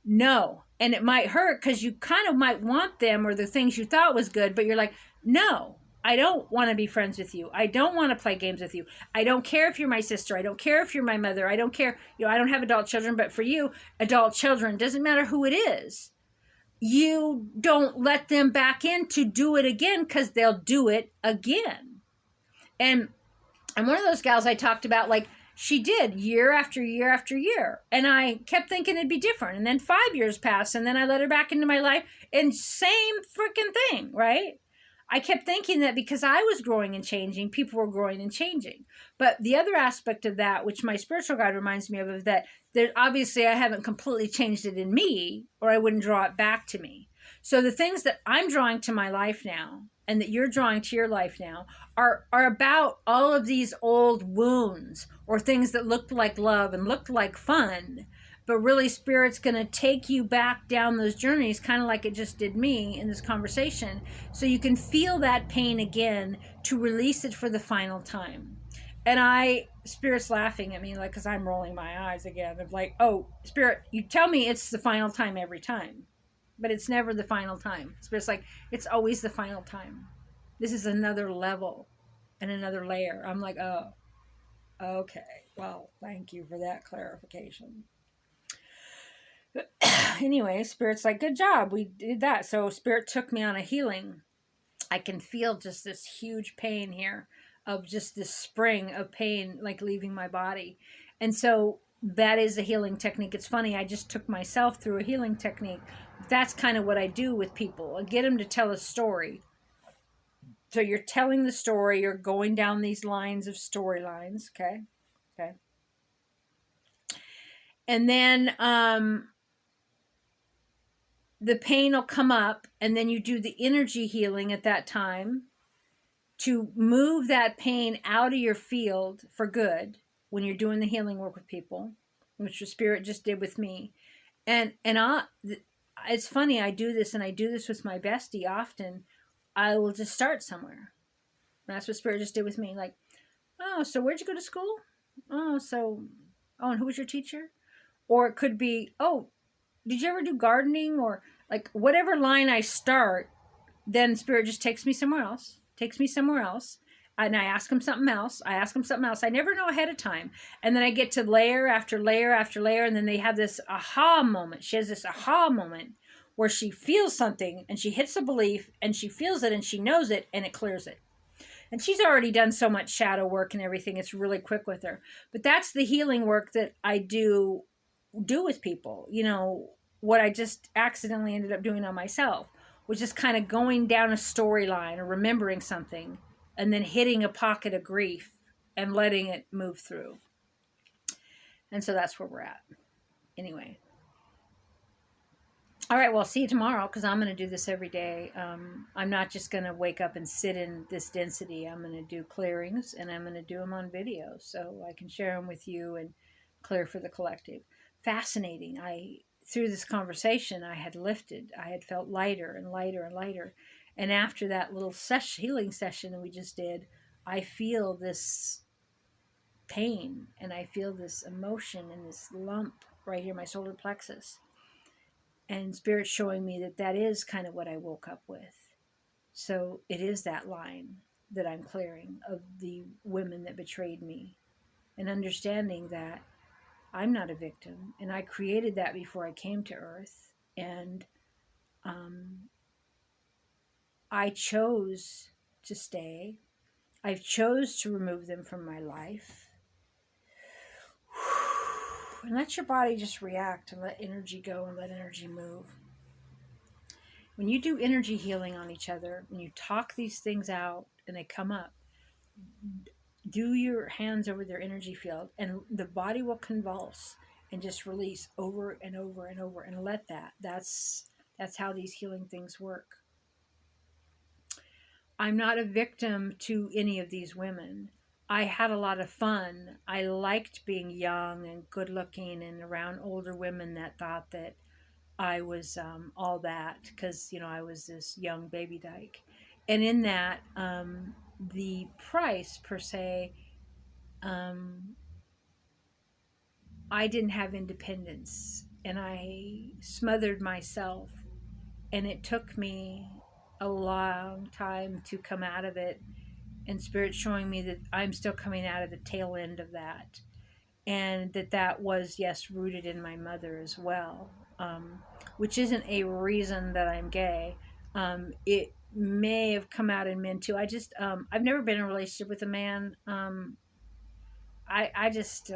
No. And it might hurt because you kind of might want them or the things you thought was good, but you're like, no. I don't want to be friends with you. I don't want to play games with you. I don't care if you're my sister. I don't care if you're my mother. I don't care. I don't have adult children, but for you, adult children, doesn't matter who it is. You don't let them back in to do it again, because they'll do it again. And I'm one of those gals I talked about, like she did year after year after year. And I kept thinking it'd be different. And then 5 years passed, and then I let her back into my life, and same freaking thing, right? I kept thinking that because I was growing and changing, people were growing and changing. But the other aspect of that, which my spiritual guide reminds me of, is that there, obviously I haven't completely changed it in me, or I wouldn't draw it back to me. So the things that I'm drawing to my life now, and that you're drawing to your life now, are about all of these old wounds, or things that looked like love and looked like fun. But really, Spirit's going to take you back down those journeys, kind of like it just did me in this conversation, so you can feel that pain again, to release it for the final time. And Spirit's laughing at me, like, because I'm rolling my eyes again. I'm like, oh, Spirit, you tell me it's the final time every time, but it's never the final time. Spirit's like, it's always the final time. This is another level and another layer. I'm like, oh, okay. Well, thank you for that clarification. Anyway, Spirit's like, good job, we did that. So Spirit took me on a healing. I can feel just this huge pain here. of just this spring of pain, like leaving my body. And so that is a healing technique. It's funny, I just took myself through a healing technique. That's kind of what I do with people. I get them to tell a story. So you're telling the story, you're going down these lines of storylines, okay? Okay. And then the pain will come up, and then you do the energy healing at that time to move that pain out of your field for good when you're doing the healing work with people, which the spirit just did with me. And it's funny, I do this, and I do this with my bestie often. I will just start somewhere. That's what spirit just did with me. Like, oh, so where'd you go to school? Oh, and who was your teacher? Or it could be, oh, did you ever do gardening? Or like whatever line I start, then spirit just takes me somewhere else. And I ask him something else. I never know ahead of time. And then I get to layer after layer after layer. And then they have this aha moment. She has this aha moment where she feels something and she hits a belief and she feels it and she knows it and it clears it. And she's already done so much shadow work and everything. It's really quick with her. But that's the healing work that I do with people. You know, what I just accidentally ended up doing on myself, which is kind of going down a storyline or remembering something and then hitting a pocket of grief and letting it move through. And so that's where we're at. Anyway. All right, well, see you tomorrow, because I'm going to do this every day. I'm not just going to wake up and sit in this density. I'm going to do clearings, and I'm going to do them on video so I can share them with you and clear for the collective. Fascinating. Through this conversation, I had lifted. I had felt lighter and lighter and lighter. And after that little healing session that we just did, I feel this pain, and I feel this emotion and this lump right here, my solar plexus. And Spirit's showing me that that is kind of what I woke up with. So it is that line that I'm clearing of the women that betrayed me, and understanding that I'm not a victim, and I created that before I came to Earth, and I chose to stay. I chose to remove them from my life. And let your body just react and let energy go and let energy move. When you do energy healing on each other, when you talk these things out and they come up, do your hands over their energy field, and the body will convulse and just release over and over and over, and let that. That's how these healing things work. I'm not a victim to any of these women. I had a lot of fun. I liked being young and good looking and around older women that thought that I was all that, because, you know, I was this young baby dyke. And in that, the price per se, I didn't have independence, and I smothered myself, and it took me a long time to come out of it, and Spirit showing me that I'm still coming out of the tail end of that, and that was, yes, rooted in my mother as well, which isn't a reason that I'm gay. It may have come out in men too. I've never been in a relationship with a man. I just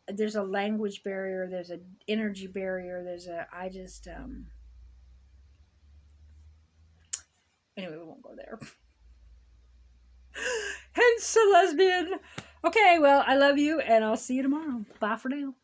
there's a language barrier, there's an energy barrier, anyway, we won't go there. Hence a lesbian. Okay, well, I love you, and I'll see you tomorrow. Bye for now.